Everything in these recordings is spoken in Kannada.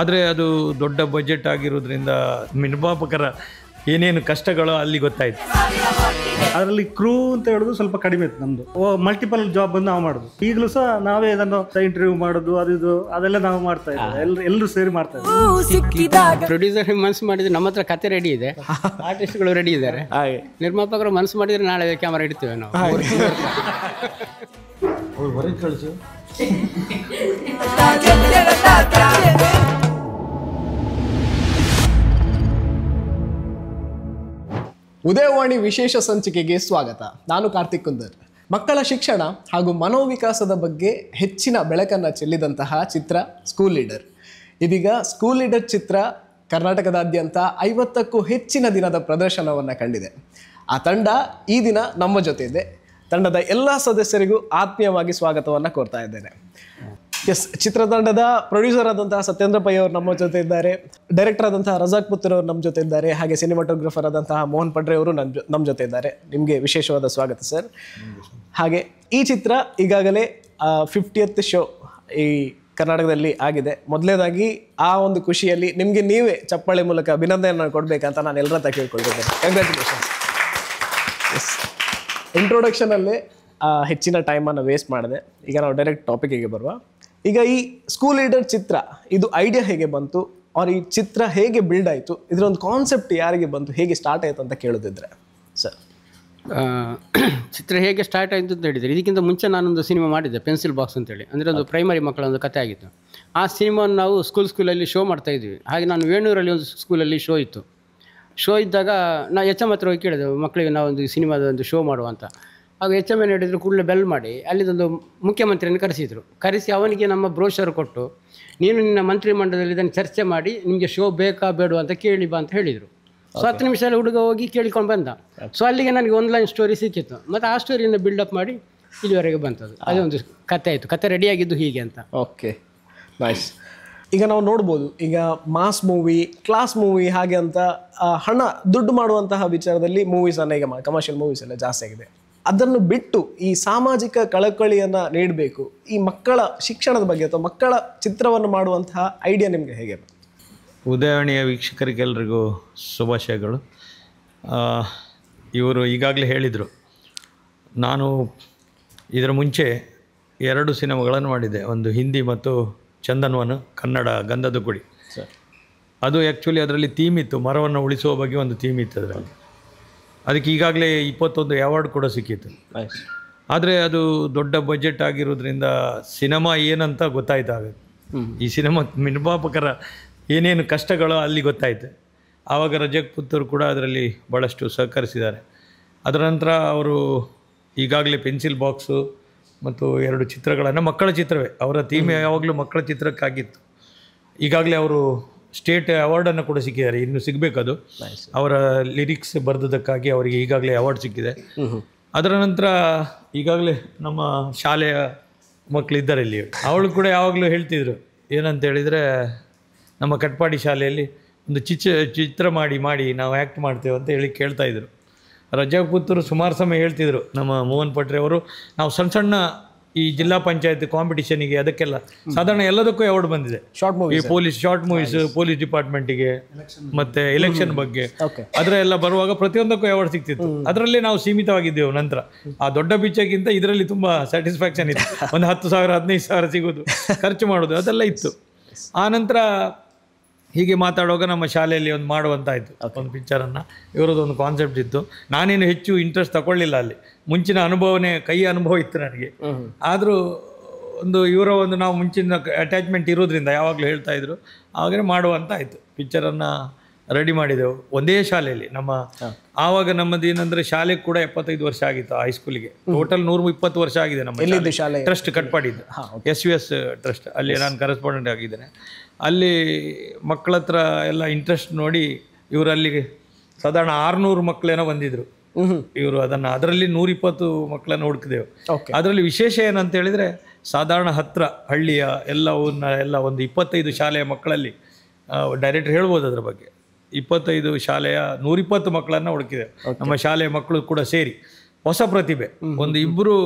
ಆದರೆ ಅದು ದೊಡ್ಡ ಬಜೆಟ್ ಆಗಿರೋದ್ರಿಂದ ನಿರ್ಮಾಪಕರ ಏನೇನು ಕಷ್ಟಗಳು ಅಲ್ಲಿ ಗೊತ್ತಾಯಿತು. ಅದರಲ್ಲಿ ಕ್ರೂ ಅಂತ ಹೇಳೋದು ಸ್ವಲ್ಪ ಕಡಿಮೆ ಇತ್ತು ನಮ್ಮದು. ಮಲ್ಟಿಪಲ್ ಜಾಬ್ ನಾವು ಮಾಡೋದು. ಈಗಲೂ ಸಹ ನಾವೇ ಇದನ್ನು ಇಂಟರ್ವ್ಯೂ ಮಾಡೋದು ಅದು ಅದೆಲ್ಲ ನಾವು ಮಾಡ್ತಾ ಇದ್ದೀವಿ. ಎಲ್ಲರೂ ಸೇರಿ ಮಾಡ್ತಾ ಇದ್ದೀವಿ. ಪ್ರೊಡ್ಯೂಸರ್ ಮನಸ್ಸು ಮಾಡಿದ್ರೆ ನಮ್ಮ ಹತ್ರ ಕತೆ ರೆಡಿ ಇದೆ, ಆರ್ಟಿಸ್ಟ್ಗಳು ರೆಡಿ ಇದ್ದಾರೆ. ನಿರ್ಮಾಪಕರು ಮನಸ್ಸು ಮಾಡಿದ್ರೆ ನಾಳೆ ಕ್ಯಾಮರಾ ಇಡ್ತೇವೆ ನಾವು. ಹೊರಗೆ ಕಳಿಸು. ಉದಯವಾಣಿ ವಿಶೇಷ ಸಂಚಿಕೆಗೆ ಸ್ವಾಗತ. ನಾನು ಕಾರ್ತಿಕ್ ಕುಂದರ್. ಮಕ್ಕಳ ಶಿಕ್ಷಣ ಹಾಗೂ ಮನೋವಿಕಾಸದ ಬಗ್ಗೆ ಹೆಚ್ಚಿನ ಬೆಳಕನ್ನು ಚೆಲ್ಲಿದಂತಹ ಚಿತ್ರ ಸ್ಕೂಲ್ ಲೀಡರ್. ಇದೀಗ ಸ್ಕೂಲ್ ಲೀಡರ್ ಚಿತ್ರ ಕರ್ನಾಟಕದಾದ್ಯಂತ 50ಕ್ಕೂ ಹೆಚ್ಚಿನ ದಿನದ ಪ್ರದರ್ಶನವನ್ನು ಕಂಡಿದೆ. ಆ ತಂಡ ಈ ದಿನ ನಮ್ಮ ಜೊತೆ ಇದೆ. ತಂಡದ ಎಲ್ಲ ಸದಸ್ಯರಿಗೂ ಆತ್ಮೀಯವಾಗಿ ಸ್ವಾಗತವನ್ನು ಕೋರ್ತಾ ಇದ್ದೇನೆ. ಎಸ್, ಚಿತ್ರತಂಡದ ಪ್ರೊಡ್ಯೂಸರ್ ಆದಂತಹ ಸತ್ಯೇಂದ್ರ ಪೈ ಅವರು ನಮ್ಮ ಜೊತೆ ಇದ್ದಾರೆ, ಡೈರೆಕ್ಟರ್ ಆದಂತಹ ರಜಾಕ್ ಪುತ್ತೂರ್ ಅವರು ನಮ್ಮ ಜೊತೆ ಇದ್ದಾರೆ, ಹಾಗೆ ಸಿನಿಮಾಟೋಗ್ರಫರ್ ಆದಂತಹ ಮೋಹನ್ ಪಡ್ರೆ ಅವರು ನಮ್ಮ ಜೊತೆ ಇದ್ದಾರೆ. ನಿಮಗೆ ವಿಶೇಷವಾದ ಸ್ವಾಗತ ಸರ್. ಹಾಗೆ ಈ ಚಿತ್ರ ಈಗಾಗಲೇ 50th ಶೋ ಈ ಕರ್ನಾಟಕದಲ್ಲಿ ಆಗಿದೆ. ಮೊದಲನೇದಾಗಿ ಆ ಒಂದು ಖುಷಿಯಲ್ಲಿ ನಿಮಗೆ ನೀವೇ ಚಪ್ಪಾಳೆ ಮೂಲಕ ಅಭಿನಂದನೆ ಕೊಡಬೇಕಂತ ನಾನು ಎಲ್ಲರ ಹತ್ರ ಕೇಳ್ಕೊಳ್ತಿದ್ದೇನೆ. ಕಂಗ್ರ್ಯಾಚುಲೇಷನ್ಸ್. ಎಸ್, ಇಂಟ್ರೊಡಕ್ಷನಲ್ಲೇ ಹೆಚ್ಚಿನ ಟೈಮನ್ನು ವೇಸ್ಟ್ ಮಾಡಿದೆ. ಈಗ ನಾವು ಡೈರೆಕ್ಟ್ ಟಾಪಿಕ್ಗೆ ಬರುವ. ಈಗ ಈ ಸ್ಕೂಲ್ ಲೀಡರ್ ಚಿತ್ರ ಇದು ಐಡಿಯಾ ಹೇಗೆ ಬಂತು, ಅವ್ರ ಈ ಚಿತ್ರ ಹೇಗೆ ಬಿಲ್ಡ್ ಆಯಿತು, ಇದರೊಂದು ಕಾನ್ಸೆಪ್ಟ್ ಯಾರಿಗೆ ಬಂತು, ಹೇಗೆ ಸ್ಟಾರ್ಟ್ ಆಯಿತು ಅಂತ ಕೇಳೋದಿದ್ರೆ ಸರ್? ಚಿತ್ರ ಹೇಗೆ ಸ್ಟಾರ್ಟ್ ಆಯಿತು ಅಂತ ಹೇಳಿದರೆ, ಇದಕ್ಕಿಂತ ಮುಂಚೆ ನಾನೊಂದು ಸಿನಿಮಾ ಮಾಡಿದ್ದೆ, ಪೆನ್ಸಿಲ್ ಬಾಕ್ಸ್ ಅಂತೇಳಿ. ಅಂದರೆ ಒಂದು ಪ್ರೈಮರಿ ಮಕ್ಕಳ ಒಂದು ಕಥೆ ಆಗಿತ್ತು. ಆ ಸಿನಿಮಾವನ್ನು ನಾವು ಸ್ಕೂಲಲ್ಲಿ ಶೋ ಮಾಡ್ತಾಯಿದ್ವಿ. ಹಾಗೆ ನಾನು ವೇಣೂರಲ್ಲಿ ಒಂದು ಸ್ಕೂಲಲ್ಲಿ ಶೋ ಇತ್ತು. ಶೋ ಇದ್ದಾಗ ನಾನು HM ಹತ್ರ ಹೋಗಿ ಕೇಳಿದೆ, ಮಕ್ಕಳಿಗೆ ನಾವೊಂದು ಸಿನಿಮಾದ ಒಂದು ಶೋ ಮಾಡುವ ಅಂತ. ಆಗ HM ಏನು ಹೇಳಿದ್ರು, ಕೂಡಲೇ ಬೆಲ್ ಮಾಡಿ ಅಲ್ಲಿದೊಂದು ಮುಖ್ಯಮಂತ್ರಿಯನ್ನು ಕರೆಸಿ ಅವನಿಗೆ ನಮ್ಮ ಬ್ರೋಷರ್ ಕೊಟ್ಟು, ನೀನು ನಿನ್ನ ಮಂತ್ರಿಮಂಡಲದಲ್ಲಿ ಇದನ್ನು ಚರ್ಚೆ ಮಾಡಿ ನಿಮಗೆ ಶೋ ಬೇಕಾ ಬೇಡ ಅಂತ ಕೇಳಿ ಬಾ ಅಂತ ಹೇಳಿದರು. ಸೊ 10 ನಿಮಿಷದಲ್ಲಿ ಹುಡುಗ ಹೋಗಿ ಕೇಳಿಕೊಂಡು ಬಂದ. ಸೊ ಅಲ್ಲಿಗೆ ನನಗೆ ಒಂದು ಲೈನ್ ಸ್ಟೋರಿ ಸಿಕ್ಕಿತ್ತು. ಮತ್ತು ಆ ಸ್ಟೋರಿಯನ್ನು ಬಿಲ್ಡಪ್ ಮಾಡಿ ಇಲ್ಲಿವರೆಗೆ ಬಂತದ್ದು. ಅದೇ ಒಂದು ಕತೆ ಆಯಿತು. ಕತೆ ರೆಡಿಯಾಗಿದ್ದು ಹೀಗೆ ಅಂತ. Okay, nice. ಈಗ ನಾವು ನೋಡ್ಬೋದು, ಈಗ ಮಾಸ್ ಮೂವಿ, ಕ್ಲಾಸ್ ಮೂವಿ ಹಾಗೆ ಅಂತ ದುಡ್ಡು ಮಾಡುವಂತಹ ವಿಚಾರದಲ್ಲಿ ಮೂವೀಸನ್ನು ಈಗ ಕಮರ್ಷಿಯಲ್ ಮೂವೀಸ್ ಎಲ್ಲ ಜಾಸ್ತಿ ಆಗಿದೆ. ಅದನ್ನು ಬಿಟ್ಟು ಈ ಸಾಮಾಜಿಕ ಕಳಕಳಿಯನ್ನು ನೀಡಬೇಕು, ಈ ಮಕ್ಕಳ ಶಿಕ್ಷಣದ ಬಗ್ಗೆ ಅಥವಾ ಮಕ್ಕಳ ಚಿತ್ರವನ್ನು ಮಾಡುವಂತಹ ಐಡಿಯಾ ನಿಮಗೆ ಹೇಗೆ? ಉದಯವಾಣಿಯ ವೀಕ್ಷಕರಿಗೆಲ್ಲರಿಗೂ ಶುಭಾಶಯಗಳು. ಇವರು ಈಗಾಗಲೇ ಹೇಳಿದರು, ನಾನು ಇದರ ಮುಂಚೆ 2 ಸಿನಿಮಾಗಳನ್ನು ಮಾಡಿದ್ದೆ. ಒಂದು ಹಿಂದಿ ಮತ್ತು ಚಂದನ್ವನ್, ಕನ್ನಡ ಗಂಧದ ಗುಡಿ. ಅದು ಆ್ಯಕ್ಚುಲಿ ಅದರಲ್ಲಿ ಥೀಮ್ ಇತ್ತು, ಮರವನ್ನು ಉಳಿಸುವ ಬಗ್ಗೆ ಒಂದು ಥೀಮ್ ಇತ್ತು ಅದರಲ್ಲಿ. ಅದಕ್ಕೆ ಈಗಾಗಲೇ 21 ಅವಾರ್ಡ್ ಕೂಡ ಸಿಕ್ಕಿತ್ತು. ಆದರೆ ಅದು ದೊಡ್ಡ ಬಜೆಟ್ ಆಗಿರೋದ್ರಿಂದ ಸಿನಿಮಾ ಏನಂತ ಗೊತ್ತಾಯ್ತು. ಆಗ ಈ ಸಿನಿಮಾ ನಿರ್ಮಾಪಕರ ಏನೇನು ಕಷ್ಟಗಳು ಅಲ್ಲಿ ಗೊತ್ತಾಯ್ತು. ಆವಾಗ ರಜಾಕ್ ಪುತ್ತೂರ್ ಕೂಡ ಅದರಲ್ಲಿ ಭಾಳಷ್ಟು ಸಹಕರಿಸಿದ್ದಾರೆ. ಅದರ ನಂತರ ಅವರು ಈಗಾಗಲೇ ಪೆನ್ಸಿಲ್ ಬಾಕ್ಸು ಮತ್ತು 2 ಚಿತ್ರಗಳನ್ನು, ಮಕ್ಕಳ ಚಿತ್ರವೇ, ಅವರ ಥೀಮ್ ಯಾವಾಗಲೂ ಮಕ್ಕಳ ಚಿತ್ರಕ್ಕಾಗಿತ್ತು. ಈಗಾಗಲೇ ಅವರು ಸ್ಟೇಟ್ ಅವಾರ್ಡನ್ನು ಕೂಡ ಸಿಕ್ಕಿದ್ದಾರೆ. ಇನ್ನು ಸಿಗಬೇಕದು. ಅವರ ಲಿರಿಕ್ಸ್ ಬರೆದದಕ್ಕಾಗಿ ಅವರಿಗೆ ಈಗಾಗಲೇ ಅವಾರ್ಡ್ ಸಿಕ್ಕಿದೆ. ಅದರ ನಂತರ ಈಗಾಗಲೇ ನಮ್ಮ ಶಾಲೆಯ ಮಕ್ಕಳಿದ್ದಾರೆ ಇಲ್ಲಿ, ಅವಳು ಕೂಡ ಯಾವಾಗಲೂ ಹೇಳ್ತಿದ್ರು, ಏನಂತ ಹೇಳಿದರೆ, ನಮ್ಮ ಕಟ್ಪಾಡಿ ಶಾಲೆಯಲ್ಲಿ ಒಂದು ಚಿತ್ರ ಮಾಡಿ ನಾವು ಆ್ಯಕ್ಟ್ ಮಾಡ್ತೇವೆ ಅಂತ ಹೇಳಿ ಕೇಳ್ತಾಯಿದ್ರು. ರಜಾಕ್ ಪುತ್ತೂರು ಸುಮಾರು ಸಮಯ ಹೇಳ್ತಿದ್ರು, ನಮ್ಮ ಮೋಹನ್ ಪಟ್ರೆ ಅವರು, ನಾವು ಸಣ್ಣ ಈ ಜಿಲ್ಲಾ ಪಂಚಾಯತ್ ಕಾಂಪಿಟಿಷನಿಗೆ ಅದಕ್ಕೆಲ್ಲ ಸಾಧಾರಣ ಎಲ್ಲದಕ್ಕೂ ಅವಾರ್ಡ್ ಬಂದಿದೆ. ಈ ಶಾರ್ಟ್ ಮೂವೀಸ್ ಪೊಲೀಸ್ ಡಿಪಾರ್ಟ್ಮೆಂಟಿಗೆ ಮತ್ತು ಎಲೆಕ್ಷನ್ ಬಗ್ಗೆ ಅದರ ಎಲ್ಲ ಬರುವಾಗ ಪ್ರತಿಯೊಂದಕ್ಕೂ ಅವಾರ್ಡ್ ಸಿಗ್ತಿತ್ತು. ಅದರಲ್ಲೇ ನಾವು ಸೀಮಿತವಾಗಿದ್ದೆವು. ನಂತರ ಆ ದೊಡ್ಡ ಪಿಚ್ಚಕ್ಕಿಂತ ಇದರಲ್ಲಿ ತುಂಬ ಸ್ಯಾಟಿಸ್ಫ್ಯಾಕ್ಷನ್ ಇತ್ತು. ಒಂದು 10,000 15,000 ಸಿಗೋದು, ಖರ್ಚು ಮಾಡೋದು ಅದೆಲ್ಲ ಇತ್ತು. ಆ ನಂತರ ಹೀಗೆ ಮಾತಾಡುವಾಗ ನಮ್ಮ ಶಾಲೆಯಲ್ಲಿ ಒಂದು ಮಾಡುವಂತಾಯಿತು ಒಂದು ಪಿಕ್ಚರನ್ನು. ಇವರದೊಂದು ಕಾನ್ಸೆಪ್ಟ್ ಇತ್ತು. ನಾನೇನು ಹೆಚ್ಚು ಇಂಟ್ರೆಸ್ಟ್ ತಗೊಳ್ಳಿಲ್ಲ, ಅಲ್ಲಿ ಮುಂಚಿನ ಅನುಭವನೇ, ಕೈ ಅನುಭವ ಇತ್ತು ನನಗೆ. ಆದರೂ ಒಂದು ನಾವು ಮುಂಚಿನ ಅಟ್ಯಾಚ್ಮೆಂಟ್ ಇರೋದ್ರಿಂದ ಯಾವಾಗಲೂ ಹೇಳ್ತಾಯಿದ್ರು, ಆವಾಗಲೇ ಮಾಡುವಂತಾಯಿತು. ಪಿಕ್ಚರನ್ನು ರೆಡಿ ಮಾಡಿದೆವು ಒಂದೇ ಶಾಲೆಯಲ್ಲಿ. ಆವಾಗ ನಮ್ಮದು ಏನಂದರೆ, ಶಾಲೆಗೆ ಕೂಡ 75 ವರ್ಷ ಆಗಿತ್ತು. ಹೈಸ್ಕೂಲಿಗೆ ಟೋಟಲ್ 120 ವರ್ಷ ಆಗಿದೆ ನಮ್ಮ ಶಾಲೆ. ಟ್ರಸ್ಟ್ ಕಟ್ಪಾಡಿದ್ದು SUS ಟ್ರಸ್ಟ್, ಅಲ್ಲಿ ನಾನು ಕರೆಸ್ಪಾಂಡೆಂಟ್ ಆಗಿದ್ದೇನೆ. ಅಲ್ಲಿ ಮಕ್ಕಳ ಹತ್ರ ಎಲ್ಲ ಇಂಟ್ರೆಸ್ಟ್ ನೋಡಿ ಇವರು ಅಲ್ಲಿಗೆ ಸಾಧಾರಣ 600 ಮಕ್ಕಳೇನೋ ಬಂದಿದ್ರು. ಇವರು ಅದರಲ್ಲಿ 120 ಮಕ್ಕಳನ್ನು ಹುಡುಕಿದೆವು. ಅದರಲ್ಲಿ ವಿಶೇಷ ಏನಂತ ಹೇಳಿದರೆ, ಸಾಧಾರಣ 10 ಹಳ್ಳಿಯ ಎಲ್ಲ ಒಂದು 25 ಶಾಲೆಯ ಮಕ್ಕಳಲ್ಲಿ, ಡೈರೆಕ್ಟರ್ ಹೇಳ್ಬೋದು ಅದರ ಬಗ್ಗೆ, 25 ಶಾಲೆಯ 120 ಮಕ್ಕಳನ್ನು ಹುಡುಕಿದೆವು. ನಮ್ಮ ಶಾಲೆಯ ಮಕ್ಕಳು ಕೂಡ ಸೇರಿ ಹೊಸ ಪ್ರತಿಭೆ. ಒಂದು 2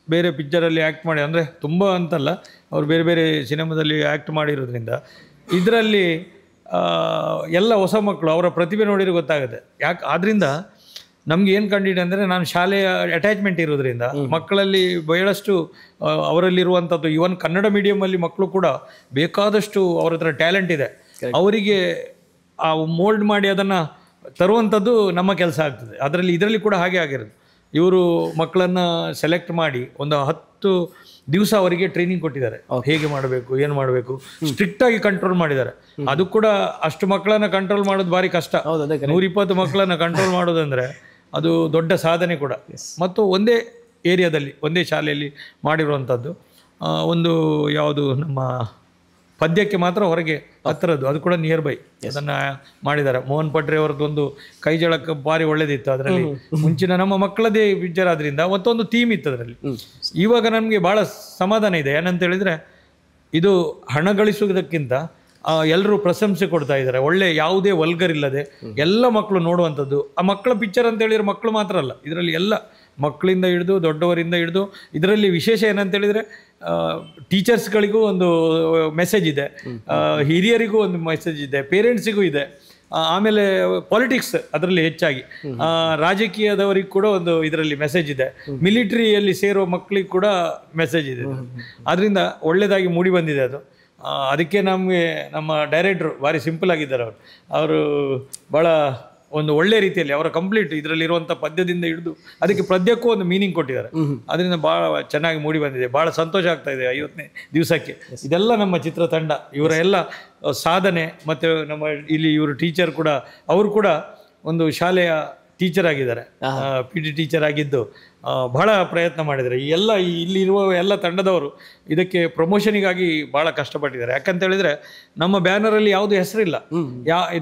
ಬೇರೆ ಪಿಕ್ಚರಲ್ಲಿ ಆ್ಯಕ್ಟ್ ಮಾಡಿ, ಅಂದರೆ ತುಂಬ ಅಂತಲ್ಲ, ಅವರು ಬೇರೆ ಬೇರೆ ಸಿನಿಮಾದಲ್ಲಿ ಆ್ಯಕ್ಟ್ ಮಾಡಿರೋದ್ರಿಂದ ಇದರಲ್ಲಿ ಎಲ್ಲ ಹೊಸ ಮಕ್ಕಳು ಅವರ ಪ್ರತಿಭೆ ನೋಡಿದ್ರೆ ಗೊತ್ತಾಗುತ್ತೆ. ಯಾಕೆ ಆದ್ದರಿಂದ ನಮ್ಗೆ ಏನು ಕಂಡಿದೆ ಅಂದರೆ, ನಾನು ಶಾಲೆಯ ಅಟ್ಯಾಚ್ಮೆಂಟ್ ಇರೋದ್ರಿಂದ ಮಕ್ಕಳಲ್ಲಿ ಬಹಳಷ್ಟು ಅವರಲ್ಲಿರುವಂಥದ್ದು, ಇವನ್ ಕನ್ನಡ ಮೀಡಿಯಮಲ್ಲಿ ಮಕ್ಕಳು ಕೂಡ ಬೇಕಾದಷ್ಟು ಅವ್ರ ಹತ್ರ ಟ್ಯಾಲೆಂಟ್ ಇದೆ. ಅವರಿಗೆ ಆ ಮೋಲ್ಡ್ ಮಾಡಿ ಅದನ್ನು ತರುವಂಥದ್ದು ನಮ್ಮ ಕೆಲಸ ಆಗ್ತದೆ. ಇದರಲ್ಲಿ ಕೂಡ ಹಾಗೆ ಆಗಿರೋದು. ಇವರು ಮಕ್ಕಳನ್ನು ಸೆಲೆಕ್ಟ್ ಮಾಡಿ ಒಂದು 10 ದಿವಸ ಅವರಿಗೆ ಟ್ರೈನಿಂಗ್ ಕೊಟ್ಟಿದ್ದಾರೆ, ಹೇಗೆ ಮಾಡಬೇಕು, ಏನು ಮಾಡಬೇಕು, ಸ್ಟ್ರಿಕ್ಟಾಗಿ ಕಂಟ್ರೋಲ್ ಮಾಡಿದ್ದಾರೆ. ಅದು ಕೂಡ ಅಷ್ಟು ಮಕ್ಕಳನ್ನು ಕಂಟ್ರೋಲ್ ಮಾಡೋದು ಭಾರಿ ಕಷ್ಟ. 120 ಮಕ್ಕಳನ್ನು ಕಂಟ್ರೋಲ್ ಮಾಡೋದಂದರೆ ಅದು ದೊಡ್ಡ ಸಾಧನೆ ಕೂಡ. ಮತ್ತು ಒಂದೇ ಏರಿಯಾದಲ್ಲಿ ಒಂದೇ ಶಾಲೆಯಲ್ಲಿ ಮಾಡಿರುವಂಥದ್ದು. ಒಂದು ಯಾವುದು ನಮ್ಮ ಪದ್ಯಕ್ಕೆ ಮಾತ್ರ ಹೊರಗೆ ಹತ್ತಿರದ್ದು, ಅದು ಕೂಡ ನಿಯರ್ ಬೈ ಅದನ್ನು ಮಾಡಿದ್ದಾರೆ. ಮೋಹನ್ ಪಟ್ರೆ ಅವರದ್ದು ಒಂದು ಕೈಜಳಕ್ಕೆ ಭಾರಿ ಒಳ್ಳೇದಿತ್ತು. ಅದರಲ್ಲಿ ಮುಂಚಿನ ನಮ್ಮ ಮಕ್ಕಳದೇ ಪಿಕ್ಚರ್ ಆದ್ರಿಂದ ಮತ್ತೊಂದು ಥೀಮ್ ಇತ್ತು ಅದರಲ್ಲಿ. ಇವಾಗ ನಮಗೆ ಭಾಳ ಸಮಾಧಾನ ಇದೆ. ಏನಂತ ಹೇಳಿದರೆ, ಇದು ಹಣ ಗಳಿಸುವುದಕ್ಕಿಂತ ಎಲ್ಲರೂ ಪ್ರಶಂಸೆ ಕೊಡ್ತಾ ಇದ್ದಾರೆ. ಒಳ್ಳೆ ಯಾವುದೇ ವಲ್ಗರ್ ಇಲ್ಲದೆ ಎಲ್ಲ ಮಕ್ಕಳು ನೋಡುವಂಥದ್ದು. ಆ ಮಕ್ಕಳ ಪಿಕ್ಚರ್ ಅಂತ ಹೇಳಿದರೆ ಮಕ್ಕಳು ಮಾತ್ರ ಅಲ್ಲ, ಇದರಲ್ಲಿ ಎಲ್ಲ ಮಕ್ಕಳಿಂದ ಹಿಡಿದು ದೊಡ್ಡವರಿಂದ ಹಿಡಿದು. ಇದರಲ್ಲಿ ವಿಶೇಷ ಏನಂತ ಹೇಳಿದರೆ, ಟೀಚರ್ಸ್ಗಳಿಗೂ ಒಂದು ಮೆಸೇಜ್ ಇದೆ, ಹಿರಿಯರಿಗೂ ಒಂದು ಮೆಸೇಜ್ ಇದೆ, ಪೇರೆಂಟ್ಸಿಗೂ ಇದೆ. ಆಮೇಲೆ ಪಾಲಿಟಿಕ್ಸ್ ಅದರಲ್ಲಿ ಹೆಚ್ಚಾಗಿ, ರಾಜಕೀಯದವರಿಗೆ ಕೂಡ ಒಂದು ಇದರಲ್ಲಿ ಮೆಸೇಜ್ ಇದೆ, ಮಿಲಿಟರಿಯಲ್ಲಿ ಸೇರೋ ಮಕ್ಕಳಿಗೆ ಕೂಡ ಮೆಸೇಜ್ ಇದೆ. ಅದರಿಂದ ಒಳ್ಳೆಯದಾಗಿ ಮೂಡಿ ಬಂದಿದೆ ಅದು. ಅದಕ್ಕೆ ನಮ್ಮ ಡೈರೆಕ್ಟ್ರು ಭಾರಿ ಸಿಂಪಲ್ ಆಗಿದ್ದಾರೆ. ಅವರು ಭಾಳ ಒಂದು ಒಳ್ಳೆ ರೀತಿಯಲ್ಲಿ ಅವರ ಕಂಪ್ಲೀಟ್ ಇದರಲ್ಲಿರುವಂಥ ಪದ್ಯದಿಂದ ಹಿಡಿದು ಅದಕ್ಕೆ ಪದ್ಯಕ್ಕೂ ಒಂದು ಮೀನಿಂಗ್ ಕೊಟ್ಟಿದ್ದಾರೆ. ಅದರಿಂದ ಭಾಳ ಚೆನ್ನಾಗಿ ಮೂಡಿ ಬಂದಿದೆ. ಭಾಳ ಸಂತೋಷ ಆಗ್ತಾ ಇದೆ 50ನೇ ದಿವಸಕ್ಕೆ. ಇದೆಲ್ಲ ನಮ್ಮ ಚಿತ್ರತಂಡ, ಇವರ ಎಲ್ಲ ಸಾಧನೆ. ಮತ್ತು ನಮ್ಮ ಇಲ್ಲಿ ಇವರು ಟೀಚರ್ ಕೂಡ, ಅವರು ಕೂಡ ಒಂದು ಶಾಲೆಯ ಟೀಚರ್ ಆಗಿದ್ದಾರೆ, PT ಟೀಚರ್ ಆಗಿದ್ದು ಬಹಳ ಪ್ರಯತ್ನ ಮಾಡಿದ್ದಾರೆ. ಇಲ್ಲಿರುವ ಎಲ್ಲ ತಂಡದವರು ಇದಕ್ಕೆ ಪ್ರಮೋಷನಿಗಾಗಿ ಭಾಳ ಕಷ್ಟಪಟ್ಟಿದ್ದಾರೆ. ಯಾಕಂತ ಹೇಳಿದರೆ, ನಮ್ಮ ಬ್ಯಾನರಲ್ಲಿ ಯಾವುದು ಹೆಸರಿಲ್ಲ,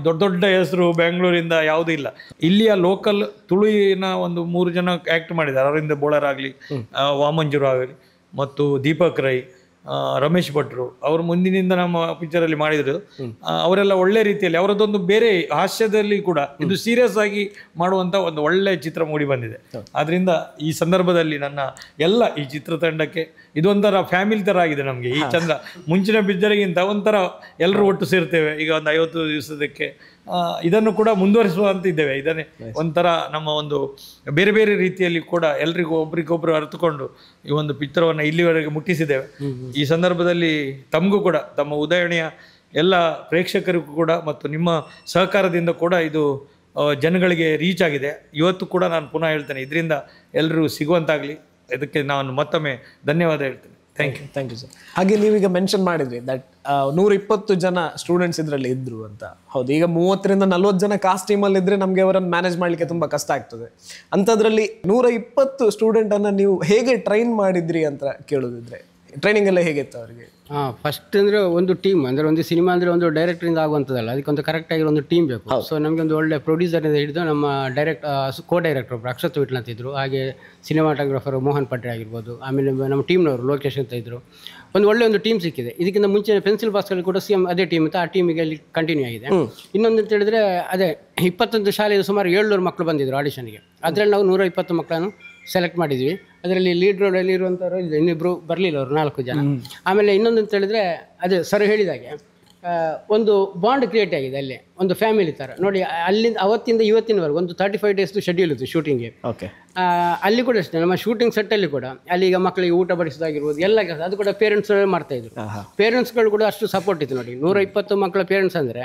ದೊಡ್ಡ ಹೆಸರು ಬೆಂಗಳೂರಿಂದ ಯಾವುದೂ ಇಲ್ಲ. ಇಲ್ಲಿಯ ಲೋಕಲ್ ತುಳುವಿನ ಒಂದು 3 ಜನ ಆ್ಯಕ್ಟ್ ಮಾಡಿದ್ದಾರೆ. ಅರವಿಂದ ಬೋಳರಾಗಲಿ, ವಾಮಂಜೂರು ಆಗಲಿ, ಮತ್ತು ದೀಪಕ್ ರೈ, ರಮೇಶ್ ಭಟ್ರು ಅವರು ಮುಂದಿನಿಂದ ನಮ್ಮ ಪಿಕ್ಚರಲ್ಲಿ ಮಾಡಿದರು. ಅವರೆಲ್ಲ ಒಳ್ಳೆ ರೀತಿಯಲ್ಲಿ ಅವರದ್ದೊಂದು ಬೇರೆ ಹಾಸ್ಯದಲ್ಲಿ ಕೂಡ ಇದು ಸೀರಿಯಸ್ ಆಗಿ ಮಾಡುವಂಥ ಒಂದು ಒಳ್ಳೆ ಚಿತ್ರ ಮೂಡಿ ಬಂದಿದೆ. ಆದ್ದರಿಂದ ಈ ಸಂದರ್ಭದಲ್ಲಿ ನನ್ನ ಎಲ್ಲ ಈ ಚಿತ್ರತಂಡಕ್ಕೆ ಇದೊಂಥರ ಫ್ಯಾಮಿಲಿ ಥರ ಆಗಿದೆ ನಮಗೆ. ಈ ಚಂದ ಮುಂಚಿನ ಪಿಕ್ಚರ್ಗಿಂತ ಒಂಥರ ಎಲ್ಲರೂ ಒಟ್ಟು ಸೇರ್ತೇವೆ. ಈಗ ಒಂದು 50 ದಿವಸದಕ್ಕೆ ಇದನ್ನು ಕೂಡ ಮುಂದುವರಿಸುವಂತಿದ್ದೇವೆ. ಇದನ್ನೇ ಒಂಥರ ನಮ್ಮ ಒಂದು ಬೇರೆ ಬೇರೆ ರೀತಿಯಲ್ಲಿ ಕೂಡ ಎಲ್ರಿಗೂ ಒಬ್ರಿಗೊಬ್ರು ಅರ್ಥಕೊಂಡು ಈ ಒಂದು ಚಿತ್ರವನ್ನು ಇಲ್ಲಿವರೆಗೆ ಮುಟ್ಟಿಸಿದ್ದೇವೆ. ಈ ಸಂದರ್ಭದಲ್ಲಿ ತಮಗೂ ಕೂಡ, ತಮ್ಮ ಉದಯಣಿಯ ಎಲ್ಲ ಪ್ರೇಕ್ಷಕರಿಗೂ ಕೂಡ ಮತ್ತು ನಿಮ್ಮ ಸಹಕಾರದಿಂದ ಕೂಡ ಇದು ಜನಗಳಿಗೆ ರೀಚ್ ಆಗಿದೆ. ಇವತ್ತು ಕೂಡ ನಾನು ಪುನಃ ಹೇಳ್ತೇನೆ, ಇದರಿಂದ ಎಲ್ಲರೂ ಸಿಗುವಂತಾಗಲಿ. ಇದಕ್ಕೆ ನಾನು ಮತ್ತೊಮ್ಮೆ ಧನ್ಯವಾದ ಹೇಳ್ತೇನೆ. Thank you sir. ಹಾಗೆ ನೀವೀಗ ಮೆನ್ಷನ್ ಮಾಡಿದ್ರಿ ದಟ್ 120 ಜನ ಸ್ಟೂಡೆಂಟ್ಸ್ ಇದರಲ್ಲಿ ಇದ್ರು ಅಂತ. ಹೌದು, ಈಗ 30ರಿಂದ 40 ಜನ ಕಾಸ್ಟ್ ಟೀಮಲ್ಲಿ ಇದ್ರೆ ನಮಗೆ ಅವರನ್ನು ಮ್ಯಾನೇಜ್ ಮಾಡಲಿಕ್ಕೆ ತುಂಬ ಕಷ್ಟ ಆಗ್ತದೆ. ಅಂಥದ್ರಲ್ಲಿ 120 ಸ್ಟೂಡೆಂಟನ್ನು ನೀವು ಹೇಗೆ ಟ್ರೈನ್ ಮಾಡಿದ್ರಿ ಅಂತ ಕೇಳೋದಿದ್ರೆ, ಟ್ರೈನಿಂಗ್ ಎಲ್ಲ ಹೇಗಿತ್ತು ಅವರಿಗೆ? ಫಸ್ಟ್ ಅಂದರೆ ಒಂದು ಟೀಮ್, ಅಂದರೆ ಒಂದು ಸಿನಿಮಾ ಅಂದರೆ ಒಂದು ಡೈರೆಕ್ಟ್ರಿಂದ ಆಗುವಂಥದ್ದಲ್ಲ, ಅದಕ್ಕೊಂದು ಕರೆಕ್ಟಾಗಿ ಒಂದು ಟೀಮ್ ಬೇಕು. ಸೊ ನಮಗೆ ಒಂದು ಒಳ್ಳೆ ಪ್ರೊಡ್ಯೂಸರಿಂದ ಹಿಡಿದು ನಮ್ಮ ಕೋ ಡೈರೆಕ್ಟರ್ ಒಬ್ಬರು ಅಕ್ಷತ್ ವಿಟ್ಲ ಅಂತ ಇದ್ದರು, ಹಾಗೆ ಸಿನಿಮಾಟೋಗ್ರಫರ್ ಮೋಹನ್ ಪಟ್ರೆ ಆಗಿರ್ಬೋದು, ಆಮೇಲೆ ನಮ್ಮ ಟೀಮ್ನವರು ಲೋಕೇಶ್ ಅಂತ ಇದ್ದರು. ಒಂದು ಟೀಮ್ ಸಿಕ್ಕಿದೆ. ಇದಕ್ಕಿಂತ ಮುಂಚೆ ಪೆನ್ಸಿಲ್ ಬಾಕ್ಸ್ಗಳಲ್ಲಿ ಕೂಡ ಸೇಮ್ ಅದೇ ಟೀಮ್ ಇತ್ತು, ಆ ಟೀಮಿಗೆ ಅಲ್ಲಿ ಕಂಟಿನ್ಯೂ ಆಗಿದೆ. ಇನ್ನೊಂದು ಅಂತ ಹೇಳಿದ್ರೆ, ಅದೇ 21 ಶಾಲೆಯಲ್ಲಿ ಸುಮಾರು 700 ಮಕ್ಕಳು ಬಂದಿದ್ದರು ಆಡಿಷನ್ಗೆ. ಅದರಲ್ಲಿ ನಾವು 120 ಮಕ್ಕಳನ್ನು ಸೆಲೆಕ್ಟ್ ಮಾಡಿದ್ವಿ. ಅದರಲ್ಲಿ ಲೀಡ್ ರೋಡಲ್ಲಿ ಇರುವಂಥವ್ರು ಇನ್ನಿಬ್ಬರು ಬರಲಿಲ್ಲ, ಅವರು 4 ಜನ. ಆಮೇಲೆ ಇನ್ನೊಂದು ಅಂತ ಹೇಳಿದ್ರೆ, ಅದೇ ಸರ್ ಹೇಳಿದಾಗೆ ಒಂದು ಬಾಂಡ್ ಕ್ರಿಯೇಟ್ ಆಗಿದೆ ಅಲ್ಲಿ, ಒಂದು ಫ್ಯಾಮಿಲಿ ಥರ ನೋಡಿ. ಅಲ್ಲಿಂದ ಅವತ್ತಿಂದ ಇವತ್ತಿನವರೆಗೂ ಒಂದು 35 ಡೇಸ್ದು ಶೆಡ್ಯೂಲ್ ಇತ್ತು ಶೂಟಿಂಗ್ಗೆ. ಓಕೆ, ಅಲ್ಲಿ ಕೂಡ ಅಷ್ಟೇ, ನಮ್ಮ ಶೂಟಿಂಗ್ ಸೆಟ್ಟಲ್ಲಿ ಕೂಡ ಅಲ್ಲಿ ಈಗ ಮಕ್ಕಳಿಗೆ ಊಟ ಬಡಿಸೋದಾಗಿರ್ಬೋದು ಎಲ್ಲ ಕೆಲಸ ಅದು ಕೂಡ ಪೇರೆಂಟ್ಸ್ ಮಾಡ್ತಾಯಿದ್ರು. ಪೇರೆಂಟ್ಸ್ಗಳು ಕೂಡ ಅಷ್ಟು ಸಪೋರ್ಟ್ ಇತ್ತು ನೋಡಿ. 120 ಮಕ್ಕಳ ಪೇರೆಂಟ್ಸ್ ಅಂದರೆ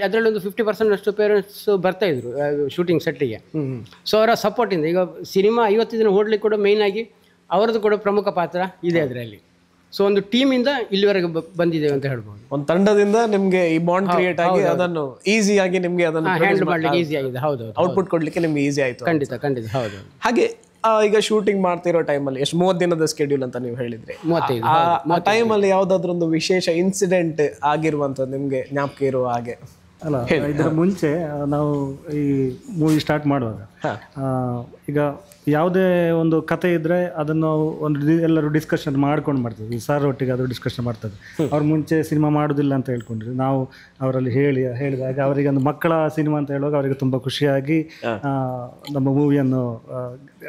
ಅದರಲ್ಲಿ ಒಂದು 50% ಅಷ್ಟು ಪೇರೆಂಟ್ಸ್ ಬರ್ತಾಯಿದ್ರು ಶೂಟಿಂಗ್ ಸೆಟ್ಟಿಗೆ. ಸೊ ಅವರ ಸಪೋರ್ಟಿಂದ ಈಗ ಸಿನಿಮಾ 50 ದಿನ ಓಡ್ಲಿಕ್ಕೆ ಕೂಡ ಮೇಯ್ನಾಗಿ ಅವರದ್ದು ಕೂಡ ಪ್ರಮುಖ ಪಾತ್ರ ಇದೆ ಅದರಲ್ಲಿ. ಸೊ ಒಂದು ಟೀಮಿಂದ ಇಲ್ಲಿವರೆಗೆ ಬಂದಿದ್ದೇವೆ ಅಂತ ಹೇಳ್ಬೋದು. ಒಂದು ತಂಡದಿಂದ ನಿಮಗೆ ಈ ಬಾಂಡ್ ಕ್ರಿಯೇಟ್ ಆಗಿ ಅದನ್ನು ಈಸಿಯಾಗಿ ನಿಮಗೆ ಅದನ್ನು ಹ್ಯಾಂಡಲ್ ಮಾಡಲಿಕ್ಕೆ ಈಸಿ ಆಗಿದೆ. ಹೌದು, ಔಟ್ಪುಟ್ ಕೊಡ್ಲಿಕ್ಕೆ ನಿಮ್ಗೆ ಈಸಿ ಆಯಿತು. ಖಂಡಿತ. ಹೌದು. ಹಾಗೆ ಈಗ ಶೂಟಿಂಗ್ ಮಾಡ್ತಿರೋ ಟೈಮಲ್ಲಿ ಎಷ್ಟು 30 ದಿನದ ಸ್ಕೆಡ್ಯೂಲ್ ಅಂತ ನೀವು ಹೇಳಿದ್ರಿ. 35. ಆ ಟೈಮಲ್ಲಿ ಯಾವುದಾದ್ರೂ ಒಂದು ವಿಶೇಷ ಇನ್ಸಿಡೆಂಟ್ ಆಗಿರುವಂಥದ್ದು ನಿಮಗೆ ಜ್ಞಾಪಕ ಇರುವ ಹಾಗೆ? ಅಲ್ಲ, ಇದರ ಮುಂಚೆ ನಾವು ಈ ಮೂವಿ ಸ್ಟಾರ್ಟ್ ಮಾಡುವಾಗ ಈಗ ಯಾವುದೇ ಒಂದು ಕತೆ ಇದ್ದರೆ ಅದನ್ನು ಎಲ್ಲರೂ ಡಿಸ್ಕಷನ್ ಮಾಡ್ಕೊಂಡು ಮಾಡ್ತೀವಿ. ಈ ಸರ್ ಒಟ್ಟಿಗೆ ಅದು ಡಿಸ್ಕಷನ್ ಮಾಡ್ತದೆ. ಅವ್ರು ಮುಂಚೆ ಸಿನಿಮಾ ಮಾಡೋದಿಲ್ಲ ಅಂತ ಹೇಳ್ಕೊಂಡ್ರಿ, ನಾವು ಅವರಲ್ಲಿ ಹೇಳಿದಾಗ ಅವರಿಗೆ ಒಂದು ಮಕ್ಕಳ ಸಿನಿಮಾ ಅಂತ ಹೇಳುವಾಗ ಅವರಿಗೆ ತುಂಬ ಖುಷಿಯಾಗಿ ನಮ್ಮ ಮೂವಿಯನ್ನು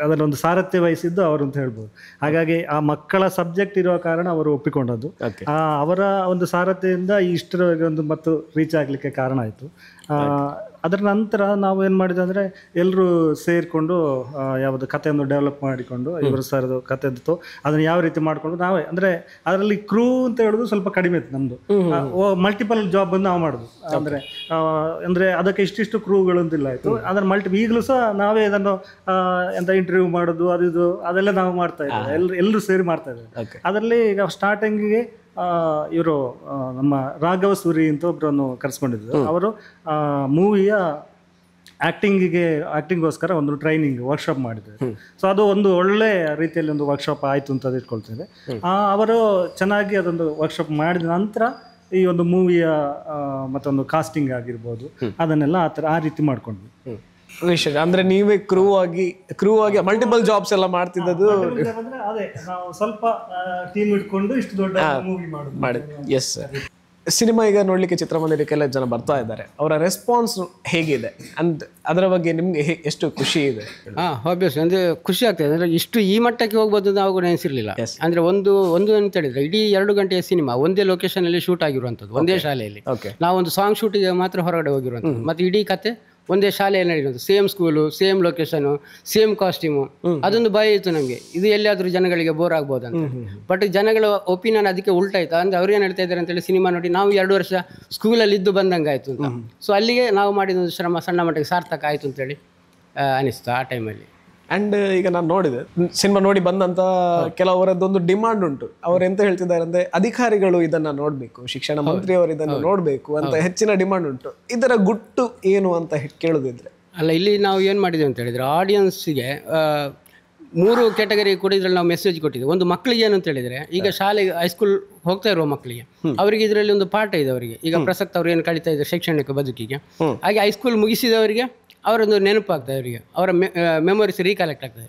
ಅದರಲ್ಲೊಂದು ಸಾರಥ್ಯ ವಹಿಸಿದ್ದು ಅವರು ಅಂತ ಹೇಳ್ಬೋದು. ಹಾಗಾಗಿ ಆ ಮಕ್ಕಳ ಸಬ್ಜೆಕ್ಟ್ ಇರುವ ಕಾರಣ ಅವರು ಒಪ್ಪಿಕೊಂಡದ್ದು. ಅವರ ಒಂದು ಸಾರಥ್ಯದಿಂದ ಇಷ್ಟರವರೆಗೆ ಒಂದು ಮತ್ತು ರೀಚ್ ಆಗಲಿಕ್ಕೆ ಕಾರಣ ಆಯಿತು. ಅದರ ನಂತರ ನಾವು ಏನು ಮಾಡಿದ್ವಿ ಅಂದರೆ ಎಲ್ಲರೂ ಸೇರಿಕೊಂಡು ಯಾವುದು ಕಥೆಯನ್ನು ಡೆವಲಪ್ ಮಾಡಿಕೊಂಡು ಇವರು ಸರ್ದು ಕತೆ ಇತ್ತು ಅದನ್ನು ಯಾವ ರೀತಿ ಮಾಡಿಕೊಂಡು ನಾವೇ ಅಂದರೆ ಅದರಲ್ಲಿ ಕ್ರೂ ಅಂತ ಹೇಳೋದು ಸ್ವಲ್ಪ ಕಡಿಮೆ ಇತ್ತು ನಮ್ಮದು. ಮಲ್ಟಿಪಲ್ ಜಾಬನ್ನು ನಾವು ಮಾಡೋದು ಅಂದರೆ ಅದಕ್ಕೆ ಇಷ್ಟಿಷ್ಟು ಕ್ರೂಗಳು ಅಂತಿಲ್ಲ ಆಯಿತು. ಅದನ್ನು ಈಗಲೂ ಸಹ ನಾವೇ ಇದನ್ನು ಎಂತ ಇಂಟರ್ವ್ಯೂ ಮಾಡೋದು ಅದು ಅದೆಲ್ಲ ನಾವು ಮಾಡ್ತಾ ಇದ್ದೇವೆ, ಎಲ್ಲರೂ ಸೇರಿ ಮಾಡ್ತಾ ಇದ್ದೇವೆ. ಅದರಲ್ಲಿ ಈಗ ಸ್ಟಾರ್ಟಿಂಗಿಗೆ ಇವರು ನಮ್ಮ ರಾಘವ ಸೂರಿ ಅಂತ ಒಬ್ಬರನ್ನು ಕರೆಸ್ಕೊಂಡಿದ್ರು. ಅವರು ಮೂವಿಯ ಆ್ಯಕ್ಟಿಂಗ್ಗೋಸ್ಕರ ಒಂದು ಟ್ರೈನಿಂಗ್ ವರ್ಕ್ಶಾಪ್ ಮಾಡಿದ್ದಾರೆ. ಸೊ ಅದು ಒಂದು ಒಳ್ಳೆ ರೀತಿಯಲ್ಲಿ ಒಂದು ವರ್ಕ್ಶಾಪ್ ಆಯಿತು ಅಂತ ಇಟ್ಕೊಳ್ತೇವೆ. ಅವರು ಚೆನ್ನಾಗಿ ಅದೊಂದು ವರ್ಕ್ಶಾಪ್ ಮಾಡಿದ ನಂತರ ಈ ಒಂದು ಮೂವಿಯ ಮತ್ತೊಂದು ಕಾಸ್ಟಿಂಗ್ ಆಗಿರ್ಬೋದು ಅದನ್ನೆಲ್ಲ ಆ ರೀತಿ ಮಾಡ್ಕೊಂಡ್ವಿ. ಅಂದ್ರೆ ನೀವೇ ಕ್ರೂ ಆಗಿ ಮಲ್ಟಿಪಲ್ ಜಾಬ್ಸ್ ಎಲ್ಲ ಮಾಡ್ತಿದ್ದದು? ಅದೇ ನಾವು ಸ್ವಲ್ಪ ಟೀಮ್ ಇಟ್ಕೊಂಡು ಇಷ್ಟು ದೊಡ್ಡ ಮೂವಿ ಮಾಡಿ. Yes sir. ಸಿನಿಮಾ ಈಗ ನೋಡ್ಲಿಕ್ಕೆ ಚಿತ್ರಮಂದಿರಕ್ಕೆಲ್ಲ ಜನ ಬರ್ತಾ ಇದ್ದಾರೆ, ಅವರ ರೆಸ್ಪಾನ್ಸ್ ಹೇಗಿದೆ ಅಂಡ್ ಅದರ ಬಗ್ಗೆ ನಿಮ್ಗೆ ಎಷ್ಟು ಖುಷಿ ಇದೆ? ಆಬ್ವಿಯಸ್ ಅಂದ್ರೆ ಖುಷಿ ಆಗ್ತದೆ. ಅಂದ್ರೆ ಇಷ್ಟು ಈ ಮಟ್ಟಕ್ಕೆ ಹೋಗ್ಬೋದು ನಾವು ಕೂಡ ಎನಿಸಿರ್ಲಿಲ್ಲ. ಅಂದ್ರೆ ಒಂದು ಅಂತ ಹೇಳಿದ್ರೆ ಇಡೀ 2 ಗಂಟೆಯ ಸಿನಿಮಾ ಒಂದೇ ಲೊಕೇಶನ್ ಅಲ್ಲಿ ಶೂಟ್ ಆಗಿರುವಂತದ್ದು, ಒಂದೇ ಶಾಲೆಯಲ್ಲಿ. ನಾವೊಂದು ಸಾಂಗ್ ಶೂಟಿಗೆ ಮಾತ್ರ ಹೊರಗಡೆ ಹೋಗಿರುವಂಥದ್ದು, ಮತ್ತೆ ಇಡೀ ಕತೆ ಒಂದೇ ಶಾಲೆಯಲ್ಲಿ ನಡೆಯುವಂಥದ್ದು. Same school, same location, same costume. ಅದೊಂದು ಭಯ ಇತ್ತು ನಮಗೆ, ಇದು ಎಲ್ಲಿಯಾದರೂ ಜನಗಳಿಗೆ ಬೋರ್ ಆಗ್ಬೋದಂತ. ಬಟ್ ಜನಗಳ ಒಪಿನಿಯನ್ ಅದಕ್ಕೆ ಉಲ್ಟಾಯ್ತು. ಅಂದರೆ ಅವ್ರು ಏನು ಹೇಳ್ತಾ ಇದ್ದಾರೆ ಅಂತೇಳಿ ಸಿನಿಮಾ ನೋಡಿ ನಾವು 2 ವರ್ಷ ಸ್ಕೂಲಲ್ಲಿ ಇದ್ದು ಬಂದಂಗೆ ಆಯಿತು ಅಂತ. ಸೊ ಅಲ್ಲಿಗೆ ನಾವು ಮಾಡಿದ ಒಂದು ಶ್ರಮ ಸಣ್ಣ ಮಟ್ಟಿಗೆ ಸಾರ್ಥಕ ಆಯಿತು ಅಂತೇಳಿ ಅನಿಸ್ತು ಆ ಟೈಮಲ್ಲಿ. ಆ್ಯಂಡ್ ಈಗ ನಾನು ನೋಡಿದೆ ಸಿನಿಮಾ ನೋಡಿ ಬಂದಂಥ ಕೆಲವರದ್ದೊಂದು ಡಿಮಾಂಡ್ ಉಂಟು. ಅವ್ರು ಎಂತ ಹೇಳ್ತಿದ್ದಾರೆ ಅಂದರೆ ಅಧಿಕಾರಿಗಳು ಇದನ್ನು ನೋಡಬೇಕು, ಶಿಕ್ಷಣ ಮಂತ್ರಿಯವರು ಇದನ್ನು ನೋಡಬೇಕು ಅಂತ ಹೆಚ್ಚಿನ ಡಿಮಾಂಡ್ ಉಂಟು. ಇದರ ಗುಟ್ಟು ಏನು ಅಂತ ಕೇಳೋದಿದ್ರೆ? ಅಲ್ಲ, ಇಲ್ಲಿ ನಾವು ಏನು ಮಾಡಿದ್ದೇವೆ ಅಂತ ಹೇಳಿದರೆ ಆಡಿಯನ್ಸಿಗೆ 3 ಕ್ಯಾಟಗರಿ ಕೂಡ ಇದರಲ್ಲಿ ನಾವು ಮೆಸೇಜ್ ಕೊಟ್ಟಿದ್ದೇವೆ. ಒಂದು ಮಕ್ಕಳಿಗೆ ಏನು ಅಂತ ಹೇಳಿದರೆ, ಈಗ ಶಾಲೆಗೆ ಹೈಸ್ಕೂಲ್ ಹೋಗ್ತಾ ಇರುವ ಮಕ್ಕಳಿಗೆ ಅವರಿಗೆ ಇದರಲ್ಲಿ ಒಂದು ಪಾಠ ಇದೆ. ಅವರಿಗೆ ಈಗ ಪ್ರಸಕ್ತ ಅವರು ಏನು ಕಲಿತಾ ಇದ್ದಾರೆ ಶೈಕ್ಷಣಿಕ ಬದುಕಿಗೆ, ಹಾಗೆ ಹೈಸ್ಕೂಲ್ ಮುಗಿಸಿದವರಿಗೆ ಅವರೊಂದು ನೆನಪಾಗ್ತದೆ, ಅವರಿಗೆ ಅವರ ಮೆಮೊರೀಸ್ ರೀಕಲೆಕ್ಟ್ ಆಗ್ತದೆ.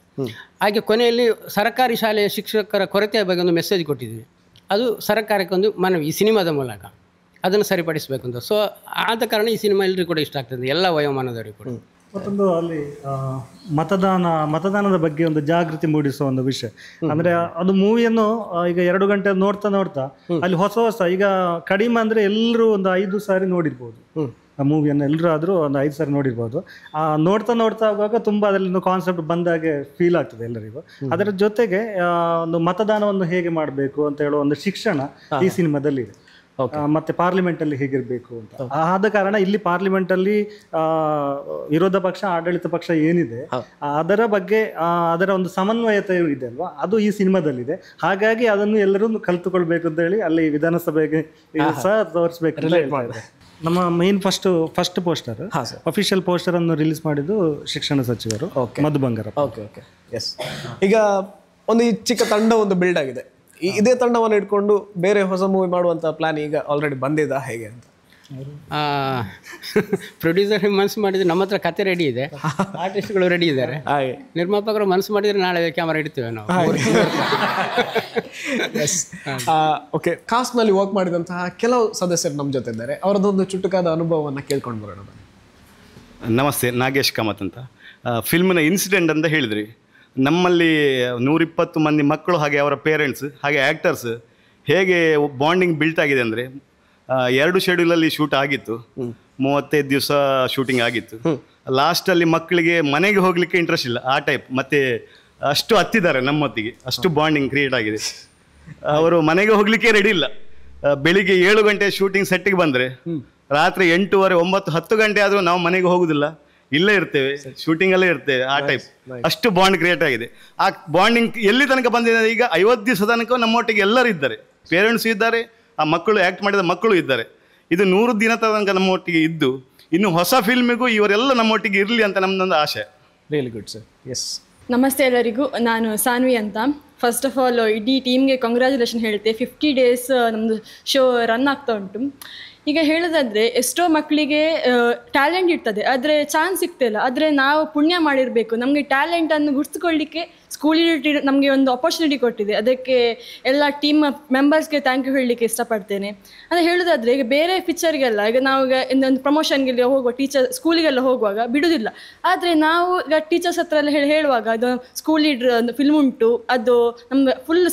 ಹಾಗೆ ಕೊನೆಯಲ್ಲಿ ಸರ್ಕಾರಿ ಶಾಲೆಯ ಶಿಕ್ಷಕರ ಕೊರತೆಯ ಬಗ್ಗೆ ಒಂದು ಮೆಸೇಜ್ ಕೊಟ್ಟಿದ್ವಿ. ಅದು ಸರ್ಕಾರಕ್ಕೆ ಒಂದು ಮನವಿ ಈ ಸಿನಿಮಾದ ಮೂಲಕ ಅದನ್ನು ಸರಿಪಡಿಸಬೇಕು ಅಂತ. ಸೊ ಆದ ಕಾರಣ ಈ ಸಿನಿಮಾ ಎಲ್ಲರಿಗೂ ಕೂಡ ಇಷ್ಟ ಆಗ್ತದೆ, ಎಲ್ಲ ವಯೋಮಾನದವರಿಗೂ ಕೂಡ. ಮತ್ತೊಂದು ಅಲ್ಲಿ ಮತದಾನದ ಬಗ್ಗೆ ಒಂದು ಜಾಗೃತಿ ಮೂಡಿಸುವ ಒಂದು ವಿಷಯ. ಅಂದರೆ ಅದು ಮೂವಿಯನ್ನು ಈಗ 2 ಗಂಟೆ ನೋಡ್ತಾ ಅಲ್ಲಿ ಹೊಸ ಈಗ ಕಡಿಮೆ ಅಂದರೆ ಎಲ್ಲರೂ ಒಂದು 5 ಸಾರಿ ನೋಡಿರ್ಬೋದು ಆ ಮೂವಿಯನ್ನು. ಎಲ್ಲರೂ ಆದರೂ ಒಂದು 5 ಸಾರಿ ನೋಡಿರ್ಬೋದು. ನೋಡ್ತಾ ಹೋಗುವಾಗ ತುಂಬ ಅದರಲ್ಲಿ ಕಾನ್ಸೆಪ್ಟ್ ಬಂದಾಗೆ ಫೀಲ್ ಆಗ್ತದೆ ಎಲ್ಲರಿಗೂ. ಅದರ ಜೊತೆಗೆ ಒಂದು ಮತದಾನವನ್ನು ಹೇಗೆ ಮಾಡಬೇಕು ಅಂತ ಹೇಳುವ ಒಂದು ಶಿಕ್ಷಣ ಈ ಸಿನಿಮಾದಲ್ಲಿ ಇದೆ. ಮತ್ತೆ ಪಾರ್ಲಿಮೆಂಟಲ್ಲಿ ಹೇಗಿರಬೇಕು ಅಂತ. ಆದ ಕಾರಣ ಇಲ್ಲಿ ಪಾರ್ಲಿಮೆಂಟಲ್ಲಿ ವಿರೋಧ ಪಕ್ಷ ಆಡಳಿತ ಪಕ್ಷ ಏನಿದೆ ಅದರ ಬಗ್ಗೆ ಅದರ ಒಂದು ಸಮನ್ವಯತೆ ಇದೆ ಅಲ್ವಾ, ಅದು ಈ ಸಿನಿಮಾದಲ್ಲಿದೆ. ಹಾಗಾಗಿ ಅದನ್ನು ಎಲ್ಲರೂ ಕಲ್ತುಕೊಳ್ಬೇಕು ಅಂತ ಹೇಳಿ ಅಲ್ಲಿ ವಿಧಾನಸಭೆಗೆ ಸಹ ತೋರಿಸ್ಬೇಕು ಅಂತ ಹೇಳ್ತಾ ಇದ್ದಾರೆ. ನಮ್ಮ main first poster official poster ಅನ್ನು ರಿಲೀಸ್ ಮಾಡಿದ್ದು ಶಿಕ್ಷಣ ಸಚಿವರು ಮಧು ಬಂಗಾರಪ್ಪ. ಎಸ್. ಈಗ ಒಂದು ಚಿಕ್ಕ ತಂಡ ಒಂದು ಬಿಲ್ಡ್ ಆಗಿದೆ. ಇದೇ ತಂಡವನ್ನು ಇಟ್ಕೊಂಡು ಬೇರೆ ಹೊಸ ಮೂವಿ ಮಾಡುವಂತ ಪ್ಲಾನ್ ಈಗ ಆಲ್ರೆಡಿ ಬಂದಿದೆ ಹೇಗೆ ಅಂತ? ಪ್ರೊಡ್ಯೂಸರ್ ಮನಸ್ಸು ಮಾಡಿದ್ರೆ ನಮ್ಮ ಹತ್ರ ಕತೆ ರೆಡಿ ಇದೆ, ಆರ್ಟಿಸ್ಟ್ಗಳು ರೆಡಿ ಇದ್ದಾರೆ. ನಿರ್ಮಾಪಕರು ಮನಸ್ಸು ಮಾಡಿದ್ರೆ ನಾಳೆ ಕ್ಯಾಮರಾ ಇಡ್ತೇವೆ ನಾವು. ಓಕೆ, ಕಾಸ್ಟ್ ನಲ್ಲಿ ವರ್ಕ್ ಮಾಡಿದಂತಹ ಕೆಲವು ಸದಸ್ಯರು ನಮ್ಮ ಜೊತೆ ಇದ್ದಾರೆ. ಅವರದೊಂದು ಚುಟುಕಾದ ಅನುಭವವನ್ನು ಕೇಳ್ಕೊಂಡು ಬರೋಣ. ನಮಸ್ತೆ, ನಾಗೇಶ್ ಕಾಮತ್ ಅಂತ. ಫಿಲ್ಮ್ನ ಇನ್ಸಿಡೆಂಟ್ ಅಂತ ಹೇಳಿದ್ರಿ. ನಮ್ಮಲ್ಲಿ 120 ಮಂದಿ ಮಕ್ಕಳು ಹಾಗೆ ಅವರ ಪೇರೆಂಟ್ಸ್ ಹಾಗೆ ಆ್ಯಕ್ಟರ್ಸ್ ಹೇಗೆ ಬಾಂಡಿಂಗ್ ಬಿಲ್ಟ್ ಆಗಿದೆ ಅಂದರೆ, 2 ಶೆಡ್ಯೂಲಲ್ಲಿ ಶೂಟ್ ಆಗಿತ್ತು, 35 ದಿವಸ ಶೂಟಿಂಗ್ ಆಗಿತ್ತು. ಲಾಸ್ಟಲ್ಲಿ ಮಕ್ಕಳಿಗೆ ಮನೆಗೆ ಹೋಗಲಿಕ್ಕೆ ಇಂಟ್ರೆಸ್ಟ್ ಇಲ್ಲ ಆ ಟೈಪ್. ಮತ್ತು ಅಷ್ಟು ಹತ್ತಿದ್ದಾರೆ ನಮ್ಮೊತ್ತಿಗೆ, ಅಷ್ಟು ಬಾಂಡಿಂಗ್ ಕ್ರಿಯೇಟ್ ಆಗಿದೆ. ಅವರು ಮನೆಗೆ ಹೋಗಲಿಕ್ಕೆ ರೆಡಿ ಇಲ್ಲ. ಬೆಳಿಗ್ಗೆ 7 ಗಂಟೆ ಶೂಟಿಂಗ್ ಸೆಟ್ಟಿಗೆ ಬಂದರೆ ರಾತ್ರಿ 8:30, 9, 10 ಗಂಟೆ ಆದರೂ ನಾವು ಮನೆಗೆ ಹೋಗೋದಿಲ್ಲ, ಇಲ್ಲೇ ಇರ್ತೇವೆ, ಶೂಟಿಂಗಲ್ಲೇ ಇರ್ತೇವೆ ಆ ಟೈಪ್. ಅಷ್ಟು ಬಾಂಡ್ ಕ್ರಿಯೇಟ್ ಆಗಿದೆ. ಆ ಬಾಂಡಿಂಗ್ ಎಲ್ಲಿ ತನಕ ಬಂದಿದೆ, ಈಗ 50 ದಿವಸ ತನಕ ನಮ್ಮೊಟ್ಟಿಗೆ ಎಲ್ಲರೂ ಇದ್ದಾರೆ, ಪೇರೆಂಟ್ಸ್ ಇದ್ದಾರೆ, ಆ ಮಕ್ಕಳು ಆ್ಯಕ್ಟ್ ಮಾಡಿದ ಮಕ್ಕಳು ಇದ್ದಾರೆ. ಇದು 100 ದಿನ ತನಕ ನಮ್ಮೊಟ್ಟಿಗೆ ಇದ್ದು ಇನ್ನು ಹೊಸ ಫಿಲ್ಮಿಗೂ ಇವರೆಲ್ಲ ನಮ್ಮೊಟ್ಟಿಗೆ ಇರಲಿ ಅಂತ ನಮ್ಮದೊಂದು ಆಶೆ. Really good sir. ಎಸ್. ನಮಸ್ತೆ ಎಲ್ಲರಿಗೂ, ನಾನು ಸಾನ್ವಿ ಅಂತ. ಫಸ್ಟ್ ಆಫ್ ಆಲ್ ಇಡೀ ಟೀಮ್ಗೆ ಕಂಗ್ರ್ಯಾಚುಲೇಷನ್ ಹೇಳ್ತೆ. 50 ಡೇಸ್ ನಮ್ಮದು ಶೋ ರನ್ ಆಗ್ತಾ ಉಂಟು. ಈಗ ಹೇಳೋದಾದರೆ ಎಷ್ಟೋ ಮಕ್ಕಳಿಗೆ ಟ್ಯಾಲೆಂಟ್ ಇರ್ತದೆ, ಆದರೆ ಚಾನ್ಸ್ ಸಿಗ್ತಿಲ್ಲ. ಆದರೆ ನಾವು ಪುಣ್ಯ ಮಾಡಿರಬೇಕು, ನಮಗೆ ಟ್ಯಾಲೆಂಟನ್ನು ಗುರ್ತಿಸ್ಕೊಳ್ಳಿಕ್ಕೆ ಸ್ಕೂಲ್ ನಮಗೆ ಒಂದು ಅಪರ್ಚುನಿಟಿ ಕೊಟ್ಟಿದೆ. ಅದಕ್ಕೆ ಎಲ್ಲ ಟೀಮ್ ಮೆಂಬರ್ಸ್ಗೆ ಥ್ಯಾಂಕ್ ಯು ಹೇಳಲಿಕ್ಕೆ ಇಷ್ಟಪಡ್ತೇನೆ. ಅದೇ ಹೇಳೋದಾದರೆ ಈಗ ಬೇರೆ ಪಿಕ್ಚರ್ಗೆಲ್ಲ ಈಗ ನಾವು ಈಗ ಒಂದು ಪ್ರಮೋಷನ್ಗೆಲ್ಲ ಹೋಗುವ ಸ್ಕೂಲಿಗೆಲ್ಲ ಹೋಗುವಾಗ ಬಿಡೋದಿಲ್ಲ. ಆದರೆ ನಾವು ಈಗ ಟೀಚರ್ಸ್ ಹತ್ರ ಎಲ್ಲ ಹೇಳುವಾಗ ಅದು ಸ್ಕೂಲ್ ಲೀಡ್ರ್ ಒಂದು ಫಿಲ್ಮ್ ಉಂಟು, ಅದು ನಮ್ಗೆ ಫುಲ್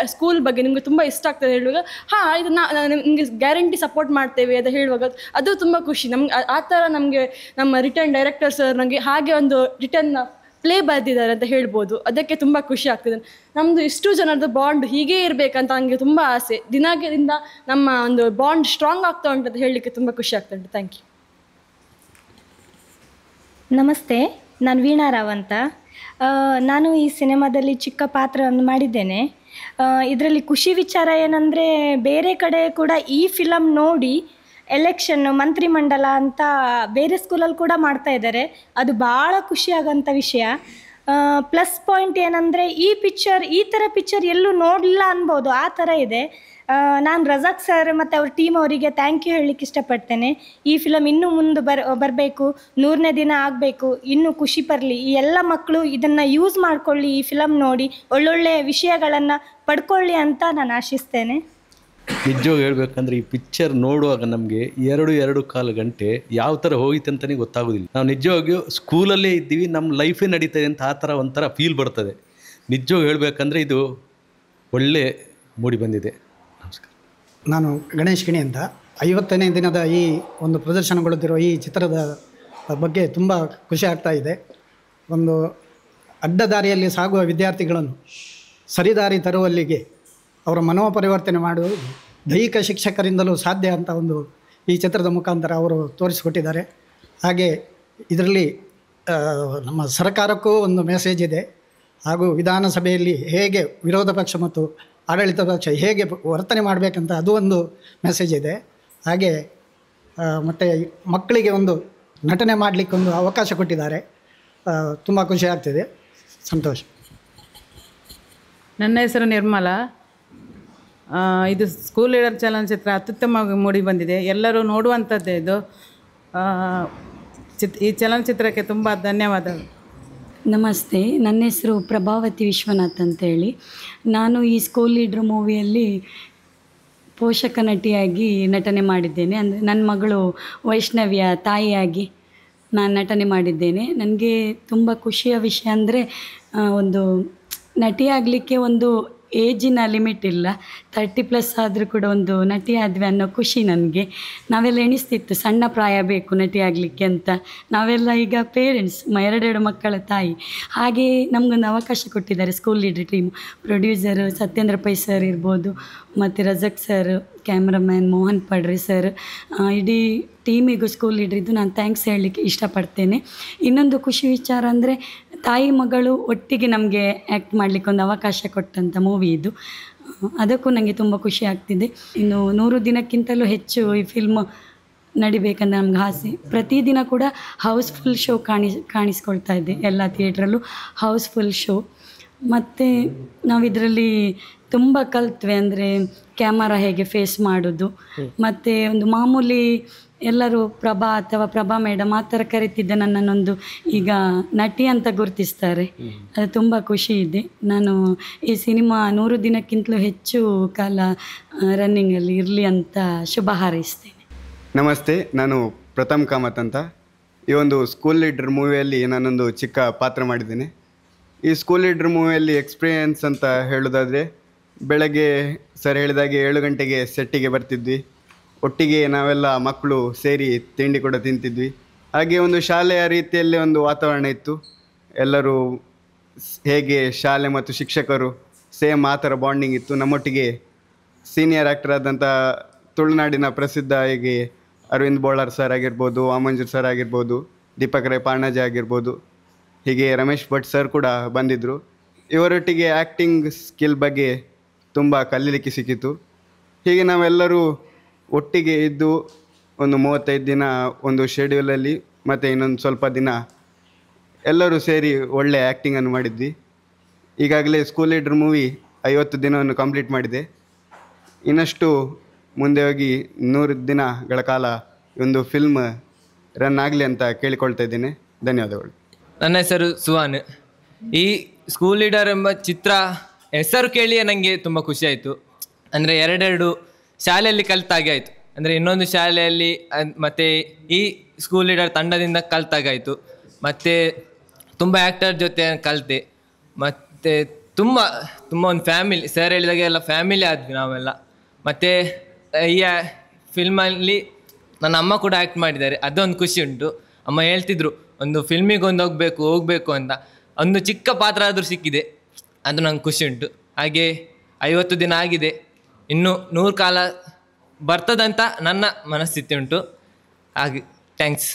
ಸ್ಕೂಲ್ ಬಗ್ಗೆ ನಿಮಗೆ ತುಂಬ ಇಷ್ಟ ಆಗ್ತದೆ ಹೇಳುವಾಗ, ಹಾಂ ಇದು ನಿಮಗೆ ಗ್ಯಾರಂಟಿ ಸಪೋರ್ಟ್ ಮಾಡ್ತೇವೆ ಅಂತ ಹೇಳುವಾಗ ಅದು ತುಂಬ ಖುಷಿ ನಮ್ಗೆ. ಆ ಥರ ನಮಗೆ ನಮ್ಮ ರಿಟರ್ನ್ ಡೈರೆಕ್ಟರ್ ಸರ್ ನನಗೆ ಹಾಗೆ ಒಂದು ರಿಟರ್ನ್ ಪ್ಲೇ ಬರೆದಿದ್ದಾರೆ ಅಂತ ಹೇಳ್ಬೋದು. ಅದಕ್ಕೆ ತುಂಬ ಖುಷಿ ಆಗ್ತದೆ. ನಮ್ಮದು ಇಷ್ಟು ಜನರದ್ದು ಬಾಂಡ್ ಹೀಗೇ ಇರಬೇಕಂತ ನನಗೆ ತುಂಬ ಆಸೆ. ದಿನದಿಂದ ನಮ್ಮ ಒಂದು ಬಾಂಡ್ ಸ್ಟ್ರಾಂಗ್ ಆಗ್ತಾ ಉಂಟು ಅಂತ ಹೇಳಲಿಕ್ಕೆ ತುಂಬ ಖುಷಿ ಆಗ್ತಾ ಉಂಟು. Thank you. ನಮಸ್ತೆ, ನಾನು ವೀಣಾ ರಾವ್ ಅಂತ. ನಾನು ಈ ಸಿನಿಮಾದಲ್ಲಿ ಚಿಕ್ಕ ಪಾತ್ರವನ್ನು ಮಾಡಿದ್ದೇನೆ. ಇದರಲ್ಲಿ ಖುಷಿ ವಿಚಾರ ಏನಂದರೆ, ಬೇರೆ ಕಡೆ ಕೂಡ ಈ ಫಿಲಮ್ ನೋಡಿ ಎಲೆಕ್ಷನ್ನು ಮಂತ್ರಿಮಂಡಲ ಅಂತ ಬೇರೆ ಸ್ಕೂಲಲ್ಲಿ ಕೂಡ ಮಾಡ್ತಾ ಇದ್ದಾರೆ. ಅದು ಭಾಳ ಖುಷಿಯಾಗೋಂಥ ವಿಷಯ. ಪ್ಲಸ್ ಪಾಯಿಂಟ್ ಏನಂದರೆ, ಈ ಥರ ಪಿಕ್ಚರ್ ಎಲ್ಲೂ ನೋಡಲಿಲ್ಲ ಅನ್ಬೋದು, ಆ ಥರ ಇದೆ. ನಾನು ರಜಾಕ್ ಸರ್ ಮತ್ತು ಅವ್ರ ಟೀಮ್ ಅವರಿಗೆ ಥ್ಯಾಂಕ್ ಯು ಹೇಳಲಿಕ್ಕೆ ಇಷ್ಟಪಡ್ತೇನೆ. ಈ ಫಿಲಮ್ ಇನ್ನೂ ಮುಂದೆ ಬರಬೇಕು, 100ನೇ ದಿನ ಆಗಬೇಕು, ಇನ್ನೂ ಖುಷಿ ಬರಲಿ. ಈ ಎಲ್ಲ ಮಕ್ಕಳು ಇದನ್ನು ಯೂಸ್ ಮಾಡಿಕೊಳ್ಳಿ, ಈ ಫಿಲಮ್ ನೋಡಿ ಒಳ್ಳೊಳ್ಳೆ ವಿಷಯಗಳನ್ನು ಪಡ್ಕೊಳ್ಳಿ ಅಂತ ನಾನು ಆಶಿಸ್ತೇನೆ. ನಿಜವಾಗಿ ಹೇಳ್ಬೇಕಂದ್ರೆ ಈ ಪಿಕ್ಚರ್ ನೋಡುವಾಗ ನಮಗೆ 2.25 ಗಂಟೆ ಯಾವ ಥರ ಹೋಗಿತ್ತು ಅಂತಲೇ ಗೊತ್ತಾಗೋದಿಲ್ಲ. ನಾವು ನಿಜವಾಗಿಯೂ ಸ್ಕೂಲಲ್ಲೇ ಇದ್ದೀವಿ, ನಮ್ಮ ಲೈಫೇ ನಡೀತದೆ ಅಂತ ಆ ಥರ ಒಂಥರ ಫೀಲ್ ಬರ್ತದೆ. ನಿಜವಾಗಿ ಹೇಳಬೇಕಂದ್ರೆ ಇದು ಒಳ್ಳೆ ಮೂಡಿ ಬಂದಿದೆ. ನಮಸ್ಕಾರ. ನಾನು ಗಣೇಶ್ ಗಿಣಿ ಅಂತ. 50ನೇ ದಿನದ ಈ ಒಂದು ಪ್ರದರ್ಶನಗೊಳ್ಳುತ್ತಿರುವ ಈ ಚಿತ್ರದ ಬಗ್ಗೆ ತುಂಬ ಖುಷಿ ಆಗ್ತಾ ಇದೆ. ಒಂದು ಅಡ್ಡದಾರಿಯಲ್ಲಿ ಸಾಗುವ ವಿದ್ಯಾರ್ಥಿಗಳನ್ನು ಸರಿದಾರಿ ತರುವಲ್ಲಿಗೆ ಅವರ ಮನೋಪರಿವರ್ತನೆ ಮಾಡುವುದು ದೈಹಿಕ ಶಿಕ್ಷಕರಿಂದಲೂ ಸಾಧ್ಯ ಅಂತ ಒಂದು ಈ ಚಿತ್ರದ ಮುಖಾಂತರ ಅವರು ತೋರಿಸಿಕೊಟ್ಟಿದ್ದಾರೆ. ಹಾಗೆ ಇದರಲ್ಲಿ ನಮ್ಮ ಸರ್ಕಾರಕ್ಕೂ ಒಂದು ಮೆಸೇಜ್ ಇದೆ. ಹಾಗೂ ವಿಧಾನಸಭೆಯಲ್ಲಿ ಹೇಗೆ ವಿರೋಧ ಪಕ್ಷ ಮತ್ತು ಆಡಳಿತ ಪಕ್ಷ ಹೇಗೆ ವರ್ತನೆ ಮಾಡಬೇಕಂತ ಅದು ಒಂದು ಮೆಸೇಜ್ ಇದೆ. ಹಾಗೆ ಮತ್ತು ಮಕ್ಕಳಿಗೆ ಒಂದು ನಟನೆ ಮಾಡಲಿಕ್ಕೆ ಒಂದು ಅವಕಾಶ ಕೊಟ್ಟಿದ್ದಾರೆ. ತುಂಬ ಖುಷಿ ಆಗ್ತಿದೆ, ಸಂತೋಷ. ನನ್ನ ಹೆಸರು ನಿರ್ಮಲಾ. ಇದು ಸ್ಕೂಲ್ ಲೀಡರ್ ಚಲನಚಿತ್ರ ಅತ್ಯುತ್ತಮವಾಗಿ ಮೂಡಿ ಬಂದಿದೆ, ಎಲ್ಲರೂ ನೋಡುವಂಥದ್ದೇ ಇದು. ಈ ಚಲನಚಿತ್ರಕ್ಕೆ ತುಂಬ ಧನ್ಯವಾದಗಳು. ನಮಸ್ತೆ, ನನ್ನ ಹೆಸರು ಪ್ರಭಾವತಿ ವಿಶ್ವನಾಥ್ ಅಂತೇಳಿ. ನಾನು ಈ ಸ್ಕೂಲ್ ಲೀಡ್ರ್ ಮೂವಿಯಲ್ಲಿ ಪೋಷಕ ನಟಿಯಾಗಿ ನಟನೆ ಮಾಡಿದ್ದೇನೆ. ಅಂದರೆ ನನ್ನ ಮಗಳು ವೈಷ್ಣವಿಯ ತಾಯಿಯಾಗಿ ನಾನು ನಟನೆ ಮಾಡಿದ್ದೇನೆ. ನನಗೆ ತುಂಬ ಖುಷಿಯ ವಿಷಯ ಅಂದರೆ, ಒಂದು ನಟಿಯಾಗಲಿಕ್ಕೆ ಒಂದು ಏಜಿನ ಲಿಮಿಟ್ ಇಲ್ಲ. 30+ ಆದರೂ ಕೂಡ ಒಂದು ನಟಿ ಆದ್ವಿ ಅನ್ನೋ ಖುಷಿ ನನಗೆ. ನಾವೆಲ್ಲ ಎಣಿಸ್ತಿತ್ತು ಸಣ್ಣ ಪ್ರಾಯ ಬೇಕು ನಟಿ ಆಗಲಿಕ್ಕೆ ಅಂತ. ನಾವೆಲ್ಲ ಈಗ ಪೇರೆಂಟ್ಸ್, 2 ಮಕ್ಕಳ ತಾಯಿ. ಹಾಗೆ ನಮಗೊಂದು ಅವಕಾಶ ಕೊಟ್ಟಿದ್ದಾರೆ school leader team. Producer Satyendra Pai sir ಇರ್ಬೋದು, ಮತ್ತು Razak sir, cameraman Mohan Padri sir, ಇಡೀ ಟೀಮಿಗೂ ಸ್ಕೂಲ್ ಲೀಡ್ರಿದ್ದು ನಾನು ಥ್ಯಾಂಕ್ಸ್ ಹೇಳಲಿಕ್ಕೆ ಇಷ್ಟಪಡ್ತೇನೆ. ಇನ್ನೊಂದು ಖುಷಿ ವಿಚಾರ ಅಂದರೆ, ತಾಯಿ ಮಗಳು ಒಟ್ಟಿಗೆ ನಮಗೆ ಆ್ಯಕ್ಟ್ ಮಾಡಲಿಕ್ಕೆ ಒಂದು ಅವಕಾಶ ಕೊಟ್ಟಂಥ ಮೂವಿ ಇದು. ಅದಕ್ಕೂ ನನಗೆ ತುಂಬ ಖುಷಿ ಆಗ್ತಿದೆ. ಇನ್ನು 100 ದಿನಕ್ಕಿಂತಲೂ ಹೆಚ್ಚು ಈ ಫಿಲ್ಮ್ ನಡಿಬೇಕಂತ ನಮ್ಗೆ ಆಸೆ. ಪ್ರತಿದಿನ ಕೂಡ ಹೌಸ್ಫುಲ್ ಶೋ ಕಾಣಿಸ್ಕೊಳ್ತಾ ಇದೆ, ಎಲ್ಲ ಥಿಯೇಟ್ರಲ್ಲೂ ಹೌಸ್ಫುಲ್ ಶೋ. ಮತ್ತು ನಾವಿದರಲ್ಲಿ ತುಂಬ ಕಲ್ತ್ವಿ. ಅಂದರೆ ಕ್ಯಾಮರಾ ಹೇಗೆ ಫೇಸ್ ಮಾಡೋದು, ಮತ್ತು ಒಂದು ಮಾಮೂಲಿ ಎಲ್ಲರೂ ಪ್ರಭಾ ಅಥವಾ ಪ್ರಭಾ ಮೇಡಮ್ ಆ ಥರ ಕರಿತಿದ್ದ ನನ್ನನ್ನೊಂದು ಈಗ ನಟಿ ಅಂತ ಗುರುತಿಸ್ತಾರೆ. ಅದು ತುಂಬ ಖುಷಿ ಇದೆ. ನಾನು ಈ ಸಿನಿಮಾ 100 ದಿನಕ್ಕಿಂತಲೂ ಹೆಚ್ಚು ಕಾಲ ರನ್ನಿಂಗಲ್ಲಿ ಇರಲಿ ಅಂತ ಶುಭ ಹಾರೈಸ್ತೇನೆ. ನಮಸ್ತೆ, ನಾನು ಪ್ರಥಮ್ ಕಾಮತ್ ಅಂತ. ಈ ಒಂದು ಸ್ಕೂಲ್ ಲೀಡರ್ ಮೂವಿಯಲ್ಲಿ ನಾನೊಂದು ಚಿಕ್ಕ ಪಾತ್ರ ಮಾಡಿದ್ದೇನೆ. ಈ ಸ್ಕೂಲ್ ಲೀಡರ್ ಮೂವಿಯಲ್ಲಿ ಎಕ್ಸ್ಪೀರಿಯೆನ್ಸ್ ಅಂತ ಹೇಳೋದಾದರೆ, ಬೆಳಗ್ಗೆ ಸರ್ ಹೇಳಿದಾಗೆ 7 ಗಂಟೆಗೆ ಸೆಟ್ಟಿಗೆ ಬರ್ತಿದ್ವಿ. ಒಟ್ಟಿಗೆ ನಾವೆಲ್ಲ ಮಕ್ಕಳು ಸೇರಿ ತಿಂಡಿ ಕೂಡ ತಿಂತಿದ್ವಿ. ಹಾಗೆ ಒಂದು ಶಾಲೆಯ ರೀತಿಯಲ್ಲೇ ಒಂದು ವಾತಾವರಣ ಇತ್ತು. ಎಲ್ಲರೂ ಹೇಗೆ ಶಾಲೆ ಮತ್ತು ಶಿಕ್ಷಕರು ಸೇಮ್ ಆ ಥರ ಬಾಂಡಿಂಗ್ ಇತ್ತು. ನಮ್ಮೊಟ್ಟಿಗೆ ಸೀನಿಯರ್ ಆ್ಯಕ್ಟರ್ ಆದಂಥ ತುಳುನಾಡಿನ ಪ್ರಸಿದ್ಧ ಹೇಗೆ ಅರವಿಂದ್ ಬೋಳಾರ್ ಸರ್ ಆಗಿರ್ಬೋದು, ವಾಮಂಜೂರ್ ಸರ್ ಆಗಿರ್ಬೋದು, ದೀಪಕ್ ರೈ ಪಾಣಾಜೆ ಆಗಿರ್ಬೋದು, ಹೀಗೆ ರಮೇಶ್ ಭಟ್ ಸರ್ ಕೂಡ ಬಂದಿದ್ದರು. ಇವರೊಟ್ಟಿಗೆ ಆ್ಯಕ್ಟಿಂಗ್ ಸ್ಕಿಲ್ ಬಗ್ಗೆ ತುಂಬ ಕಲೀಲಿಕ್ಕೆ ಸಿಕ್ಕಿತು. ಹೀಗೆ ನಾವೆಲ್ಲರೂ ಒಟ್ಟಿಗೆ ಇದ್ದು ಒಂದು 35 ದಿನ ಒಂದು ಶೆಡ್ಯೂಲಲ್ಲಿ ಮತ್ತು ಇನ್ನೊಂದು ಸ್ವಲ್ಪ ದಿನ ಎಲ್ಲರೂ ಸೇರಿ ಒಳ್ಳೆ ಆ್ಯಕ್ಟಿಂಗನ್ನು ಮಾಡಿದ್ವಿ. ಈಗಾಗಲೇ ಸ್ಕೂಲ್ ಲೀಡರ್ ಮೂವಿ 50 ದಿನವನ್ನು ಕಂಪ್ಲೀಟ್ ಮಾಡಿದೆ. ಇನ್ನಷ್ಟು ಮುಂದೆ ಹೋಗಿ 100 ದಿನಗಳ ಕಾಲ ಒಂದು ಫಿಲ್ಮ್ ರನ್ ಆಗಲಿ ಅಂತ ಕೇಳಿಕೊಳ್ತಾ ಇದ್ದೇನೆ. ಧನ್ಯವಾದಗಳು. ನನ್ನ ಹೆಸರು ಸುಹಾನ್. ಈ ಸ್ಕೂಲ್ ಲೀಡರ್ ಎಂಬ ಚಿತ್ರ ಹೆಸರು ಕೇಳಿಯೇ ನನಗೆ ತುಂಬ ಖುಷಿಯಾಯಿತು. ಅಂದರೆ ಎರಡೆರಡು ಶಾಲೆಯಲ್ಲಿ ಕಲಿತಾಗೆ ಆಯಿತು. ಅಂದರೆ ಇನ್ನೊಂದು ಶಾಲೆಯಲ್ಲಿ ಮತ್ತು ಈ ಸ್ಕೂಲ್ ಲೀಡರ್ ತಂಡದಿಂದ ಕಲಿತಾಗಾಯಿತು. ಮತ್ತು ತುಂಬ ಆ್ಯಕ್ಟರ್ ಜೊತೆ ಕಲಿತೆ. ಮತ್ತು ತುಂಬ ಒಂದು ಫ್ಯಾಮಿಲಿ, ಸರ್ ಹೇಳಿದಾಗೆ ಎಲ್ಲ ಫ್ಯಾಮಿಲಿ ಆದ್ವಿ ನಾವೆಲ್ಲ. ಮತ್ತು ಈ ಫಿಲ್ಮಲ್ಲಿ ನನ್ನ ಅಮ್ಮ ಕೂಡ ಆ್ಯಕ್ಟ್ ಮಾಡಿದ್ದಾರೆ, ಅದೊಂದು ಖುಷಿ ಉಂಟು. ಅಮ್ಮ ಹೇಳ್ತಿದ್ರು ಒಂದು ಫಿಲ್ಮಿಗೆ ಹೋಗಬೇಕು ಅಂತ. ಒಂದು ಚಿಕ್ಕ ಪಾತ್ರ ಆದರೂ ಸಿಕ್ಕಿದೆ, ಅದು ನಂಗೆ ಖುಷಿ ಉಂಟು. ಹಾಗೆ 50 ದಿನ ಆಗಿದೆ, ಇನ್ನೂ 100 ಕಾಲ ಬರ್ತದಂತ ನನ್ನ ಮನಸ್ಥಿತಿ ಉಂಟು. ಹಾಗೆ ಥ್ಯಾಂಕ್ಸ್.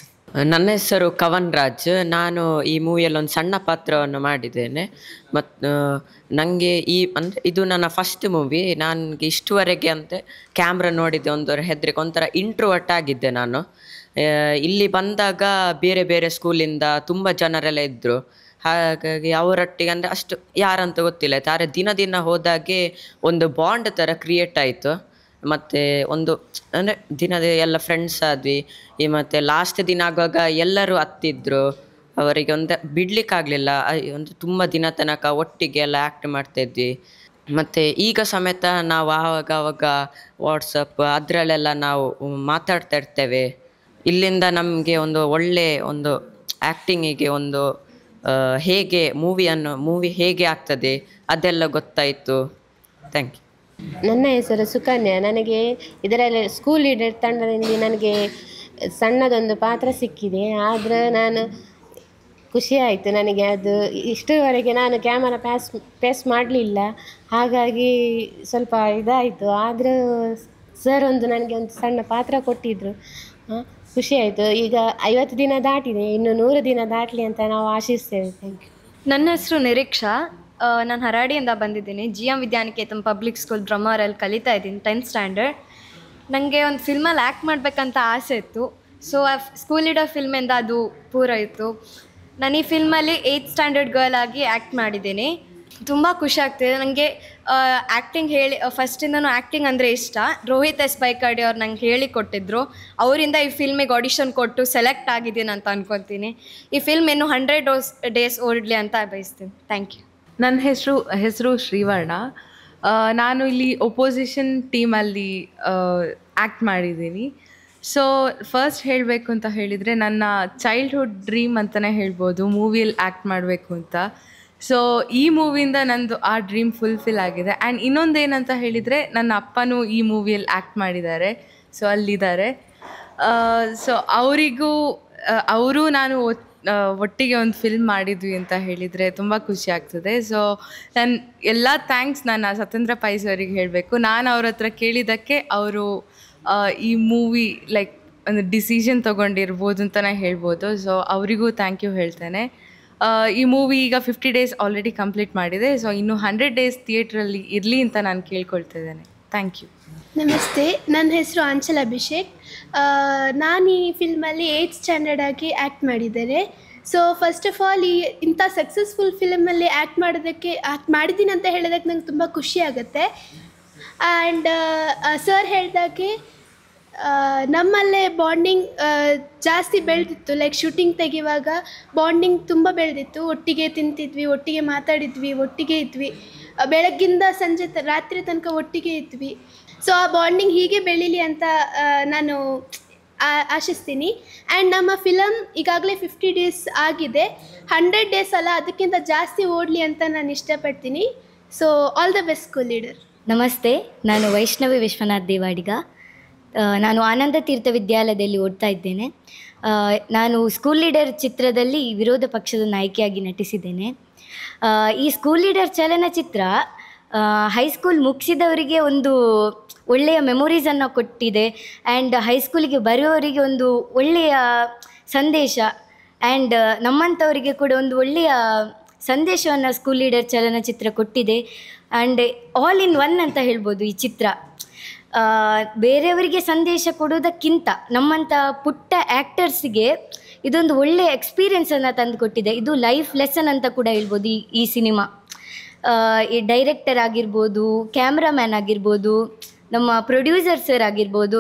ನನ್ನ ಹೆಸರು ಕವನ್ ರಾಜ್. ನಾನು ಈ ಮೂವಿಯಲ್ಲಿ ಒಂದು ಸಣ್ಣ ಪಾತ್ರವನ್ನು ಮಾಡಿದ್ದೇನೆ. ಮತ್ತು ನನಗೆ ಇದು ನನ್ನ ಫಸ್ಟ್ ಮೂವಿ. ನನಗೆ ಇಷ್ಟುವರೆಗೆ ಅಂತೆ ಕ್ಯಾಮ್ರಾ ನೋಡಿದ್ದೆ ಒಂದರ ಹೆದರಿಕೆ, ಒಂಥರ ಇಂಟ್ರೋವರ್ಟ್ ಆಗಿದ್ದೆ ನಾನು. ಇಲ್ಲಿ ಬಂದಾಗ ಬೇರೆ ಬೇರೆ ಸ್ಕೂಲಿಂದ ತುಂಬ ಜನರೆಲ್ಲ ಇದ್ದರು. ಹಾಗಾಗಿ ಅವರೊಟ್ಟಿಗೆ ಅಂದರೆ ಅಷ್ಟು ಯಾರಂತ ಗೊತ್ತಿಲ್ಲ. ಆದರೆ ದಿನ ಹೋದಾಗೆ ಒಂದು ಬಾಂಡ್ ಥರ ಕ್ರಿಯೇಟ್ ಆಯಿತು. ಮತ್ತು ಒಂದು ಅಂದರೆ ದಿನದ ಎಲ್ಲ ಫ್ರೆಂಡ್ಸ್ ಆದ್ವಿ. ಮತ್ತು ಲಾಸ್ಟ್ ದಿನ ಆಗುವಾಗ ಎಲ್ಲರೂ ಹತ್ತಿದ್ರು. ಅವರಿಗೆ ಒಂದು ಬಿಡ್ಲಿಕ್ಕಾಗಲಿಲ್ಲ. ಒಂದು ತುಂಬ ದಿನ ತನಕ ಒಟ್ಟಿಗೆ ಎಲ್ಲ ಆ್ಯಕ್ಟ್ ಮಾಡ್ತಾಯಿದ್ವಿ. ಮತ್ತು ಈಗ ಸಮೇತ ನಾವು ಆವಾಗ ವಾಟ್ಸಪ್ ಅದರಲ್ಲೆಲ್ಲ ನಾವು ಮಾತಾಡ್ತಾ ಇರ್ತೇವೆ. ಇಲ್ಲಿಂದ ನಮಗೆ ಒಂದು ಒಳ್ಳೆಯ ಒಂದು ಆ್ಯಕ್ಟಿಂಗಿಗೆ ಒಂದು ಹೇಗೆ ಮೂವಿ ಹೇಗೆ ಆಗ್ತದೆ ಅದೆಲ್ಲ ಗೊತ್ತಾಯಿತು. Thank you. ನನ್ನ ಹೆಸರು ಸುಕನ್ಯಾ. ನನಗೆ ಇದರಲ್ಲಿ ಸ್ಕೂಲ್ ಲೀಡರ್ ತಂಡದಲ್ಲಿ ನನಗೆ ಸಣ್ಣದೊಂದು ಪಾತ್ರ ಸಿಕ್ಕಿದೆ. ಆದರೆ ನಾನು ಖುಷಿ ಆಯಿತು ನನಗೆ. ಅದು ಇಷ್ಟರವರೆಗೆ ನಾನು ಕ್ಯಾಮರಾ ಪ್ಯಾಸ್ ಮಾಡಲಿಲ್ಲ, ಹಾಗಾಗಿ ಸ್ವಲ್ಪ ಇದಾಯಿತು. ಆದರೂ ಸರ್ ನನಗೆ ಒಂದು ಸಣ್ಣ ಪಾತ್ರ ಕೊಟ್ಟಿದ್ದರು, ಖುಷಿ ಆಯಿತು. ಈಗ 50 ದಿನ ದಾಟಿದೆ, ಇನ್ನು 100 ದಿನ ದಾಟಲಿ ಅಂತ ನಾವು ಆಶಿಸ್ತೇವೆ. Thank you. ನನ್ನ ಹೆಸರು ನಿರೀಕ್ಷಾ. ನಾನು ಹರಾಡಿಯಿಂದ ಬಂದಿದ್ದೀನಿ. GM ವಿದ್ಯಾನಿಕೇತನ್ ಪಬ್ಲಿಕ್ ಸ್ಕೂಲ್ ಬ್ರಹ್ಮಾವರಲ್ಲಿ ಕಲಿತಾ ಇದ್ದೀನಿ, 10th ಸ್ಟ್ಯಾಂಡರ್ಡ್. ನನಗೆ ಒಂದು ಫಿಲ್ಮಲ್ಲಿ ಆ್ಯಕ್ಟ್ ಮಾಡಬೇಕಂತ ಆಸೆ ಇತ್ತು. ಸೊ ಆ ಸ್ಕೂಲ್ ಲೀಡರ್ ಫಿಲ್ಮಿಂದ ಅದು ಪೂರಾಯಿತು. ನಾನು ಈ ಫಿಲ್ಮಲ್ಲಿ 8th ಸ್ಟ್ಯಾಂಡರ್ಡ್ ಗರ್ಲ್ ಆಗಿ ಆ್ಯಕ್ಟ್ ಮಾಡಿದ್ದೀನಿ. ತುಂಬ ಖುಷಿ ಆಗ್ತಿದೆ ನನಗೆ. ಆ್ಯಕ್ಟಿಂಗ್ ಫಸ್ಟಿಂದನೂ ಆ್ಯಕ್ಟಿಂಗ್ ಅಂದರೆ ಇಷ್ಟ. ರೋಹಿತ್ ಎಸ್ ಬೈಕಾಡಿ ಅವ್ರು ನಂಗೆ ಹೇಳಿಕೊಟ್ಟಿದ್ರು. ಅವರಿಂದ ಈ ಫಿಲ್ಮಿಗೆ ಆಡಿಷನ್ ಕೊಟ್ಟು ಸೆಲೆಕ್ಟ್ ಆಗಿದ್ದೀನಿ ಅಂತ ಅಂದ್ಕೊತೀನಿ. ಈ ಫಿಲ್ಮ್ ಇನ್ನು 100 ಡೇಸ್ ಓಡಲಿ ಅಂತ ಬಯಸ್ತೀನಿ. Thank you. ನನ್ನ ಹೆಸರು ಶ್ರೀವರ್ಣ. ನಾನು ಇಲ್ಲಿ ಒಪೋಸಿಷನ್ ಟೀಮಲ್ಲಿ ಆ್ಯಕ್ಟ್ ಮಾಡಿದ್ದೀನಿ. ಸೊ ಫಸ್ಟ್ ಹೇಳಬೇಕು ಅಂತ ಹೇಳಿದರೆ ನನ್ನ ಚೈಲ್ಡ್ಹುಡ್ ಡ್ರೀಮ್ ಅಂತಲೇ ಹೇಳ್ಬೋದು ಮೂವಿಯಲ್ಲಿ ಆ್ಯಕ್ಟ್ ಮಾಡಬೇಕು ಅಂತ. ಸೊ ಈ ಮೂವಿಯಿಂದ ನಂದು ಆ ಡ್ರೀಮ್ ಫುಲ್ಫಿಲ್ ಆಗಿದೆ. ಆ್ಯಂಡ್ ಇನ್ನೊಂದೇನಂತ ಹೇಳಿದರೆ ನನ್ನ ಅಪ್ಪನೂ ಈ ಮೂವಿಯಲ್ಲಿ ಆ್ಯಕ್ಟ್ ಮಾಡಿದ್ದಾರೆ, ಸೊ ಅಲ್ಲಿದ್ದಾರೆ. ಸೊ ಅವರು ನಾನು ಒಟ್ಟಿಗೆ ಒಂದು ಫಿಲ್ಮ್ ಮಾಡಿದ್ವಿ ಅಂತ ಹೇಳಿದರೆ ತುಂಬ ಖುಷಿ ಆಗ್ತದೆ. ಸೊ ನಾನು ಎಲ್ಲ ಥ್ಯಾಂಕ್ಸ್ ನನ್ನ ಸತ್ಯೇಂದ್ರ ಪೈ ಅವರಿಗೆ ಹೇಳಬೇಕು. ನಾನು ಅವ್ರ ಹತ್ರ ಕೇಳಿದ್ದಕ್ಕೆ ಅವರು ಈ ಮೂವಿ ಲೈಕ್ ಒಂದು ಡಿಸಿಷನ್ ತೊಗೊಂಡಿರ್ಬೋದು ಅಂತಲೇ ಹೇಳ್ಬೋದು. ಸೊ ಅವರಿಗೂ ಥ್ಯಾಂಕ್ ಯು ಹೇಳ್ತೇನೆ. ಈ ಮೂವಿ ಈಗ 50 ಡೇಸ್ ಆಲ್ರೆಡಿ ಕಂಪ್ಲೀಟ್ ಮಾಡಿದೆ. ಸೊ ಇನ್ನು 100 ಡೇಸ್ ಥಿಯೇಟ್ರಲ್ಲಿ ಇರಲಿ ಅಂತ ನಾನು ಕೇಳ್ಕೊಳ್ತಿದ್ದೇನೆ. Thank you. ನಮಸ್ತೆ, ನನ್ನ ಹೆಸರು ಆಂಚಲ್ ಅಭಿಷೇಕ್. ನಾನು ಈ ಫಿಲ್ಮಲ್ಲಿ 8th ಸ್ಟ್ಯಾಂಡರ್ಡ್ ಆಗಿ ಆ್ಯಕ್ಟ್ ಮಾಡಿದ್ದೇನೆ. ಸೊ ಫಸ್ಟ್ ಆಫ್ ಆಲ್ ಇಂಥ ಸಕ್ಸಸ್ಫುಲ್ ಫಿಲ್ಮಲ್ಲಿ ಆ್ಯಕ್ಟ್ ಮಾಡಿದ್ದೀನಿ ಅಂತ ಹೇಳೋದಕ್ಕೆ ನಂಗೆ ತುಂಬ ಖುಷಿ ಆಗುತ್ತೆ. ಆ್ಯಂಡ್ ಸರ್ ಹೇಳಿದಾಗೆ ನಮ್ಮಲ್ಲೇ ಬಾಂಡಿಂಗ್ ಜಾಸ್ತಿ ಬೆಳೆದಿತ್ತು. ಲೈಕ್ ಶೂಟಿಂಗ್ ತೆಗೆಯುವಾಗ ಬಾಂಡಿಂಗ್ ತುಂಬ ಬೆಳೆದಿತ್ತು. ಒಟ್ಟಿಗೆ ತಿಂತಿದ್ವಿ, ಒಟ್ಟಿಗೆ ಮಾತಾಡಿದ್ವಿ, ಒಟ್ಟಿಗೆ ಇದ್ವಿ. ಬೆಳಗ್ಗಿಂದ ಸಂಜೆ ರಾತ್ರಿ ತನಕ ಒಟ್ಟಿಗೆ ಇದ್ವಿ. ಸೊ ಆ ಬಾಂಡಿಂಗ್ ಹೀಗೆ ಬೆಳೀಲಿ ಅಂತ ನಾನು ಆಶಿಸ್ತೀನಿ. ಆ್ಯಂಡ್ ನಮ್ಮ ಫಿಲಮ್ ಈಗಾಗಲೇ 50 ಡೇಸ್ ಆಗಿದೆ. 100 ಡೇಸ್ ಅಲ್ಲ, ಅದಕ್ಕಿಂತ ಜಾಸ್ತಿ ಓಡಲಿ ಅಂತ ನಾನು ಇಷ್ಟಪಡ್ತೀನಿ. So all the best school leader. ನಮಸ್ತೆ, ನಾನು ವೈಷ್ಣವಿ ವಿಶ್ವನಾಥ್ ದೇವಾಡಿಗ. ನಾನು ಆನಂದ ತೀರ್ಥ ವಿದ್ಯಾಲಯದಲ್ಲಿ ಓದ್ತಾ ಇದ್ದೇನೆ. ನಾನು ಸ್ಕೂಲ್ ಲೀಡರ್ ಚಿತ್ರದಲ್ಲಿ ವಿರೋಧ ಪಕ್ಷದ ನಾಯಕಿಯಾಗಿ ನಟಿಸಿದ್ದೇನೆ. ಈ ಸ್ಕೂಲ್ ಲೀಡರ್ ಚಲನಚಿತ್ರ ಹೈಸ್ಕೂಲ್ ಮುಗಿಸಿದವರಿಗೆ ಒಂದು ಒಳ್ಳೆಯ ಮೆಮೊರೀಸನ್ನು ಕೊಟ್ಟಿದೆ. ಆ್ಯಂಡ್ ಹೈಸ್ಕೂಲಿಗೆ ಬರುವವರಿಗೆ ಒಂದು ಒಳ್ಳೆಯ ಸಂದೇಶ, ಆ್ಯಂಡ್ ನಮ್ಮಂಥವರಿಗೆ ಕೂಡ ಒಂದು ಒಳ್ಳೆಯ ಸಂದೇಶವನ್ನು ಸ್ಕೂಲ್ ಲೀಡರ್ ಚಲನಚಿತ್ರ ಕೊಟ್ಟಿದೆ. ಆ್ಯಂಡ್ ಆಲ್ ಇನ್ ಒನ್ ಅಂತ ಹೇಳ್ಬೋದು ಈ ಚಿತ್ರ. ಬೇರೆಯವರಿಗೆ ಸಂದೇಶ ಕೊಡೋದಕ್ಕಿಂತ ನಮ್ಮಂಥ ಪುಟ್ಟ ಆ್ಯಕ್ಟರ್ಸಿಗೆ ಇದೊಂದು ಒಳ್ಳೆಯ ಎಕ್ಸ್ಪೀರಿಯೆನ್ಸನ್ನು ತಂದುಕೊಟ್ಟಿದೆ. ಇದು ಲೈಫ್ ಲೆಸನ್ ಅಂತ ಕೂಡ ಹೇಳ್ಬೋದು ಈ ಸಿನಿಮಾ. ಈ ಡೈರೆಕ್ಟರ್ ಆಗಿರ್ಬೋದು, ಕ್ಯಾಮ್ರಾಮ್ಯಾನ್ ಆಗಿರ್ಬೋದು, ನಮ್ಮ ಪ್ರೊಡ್ಯೂಸರ್ ಸರ್ ಆಗಿರ್ಬೋದು,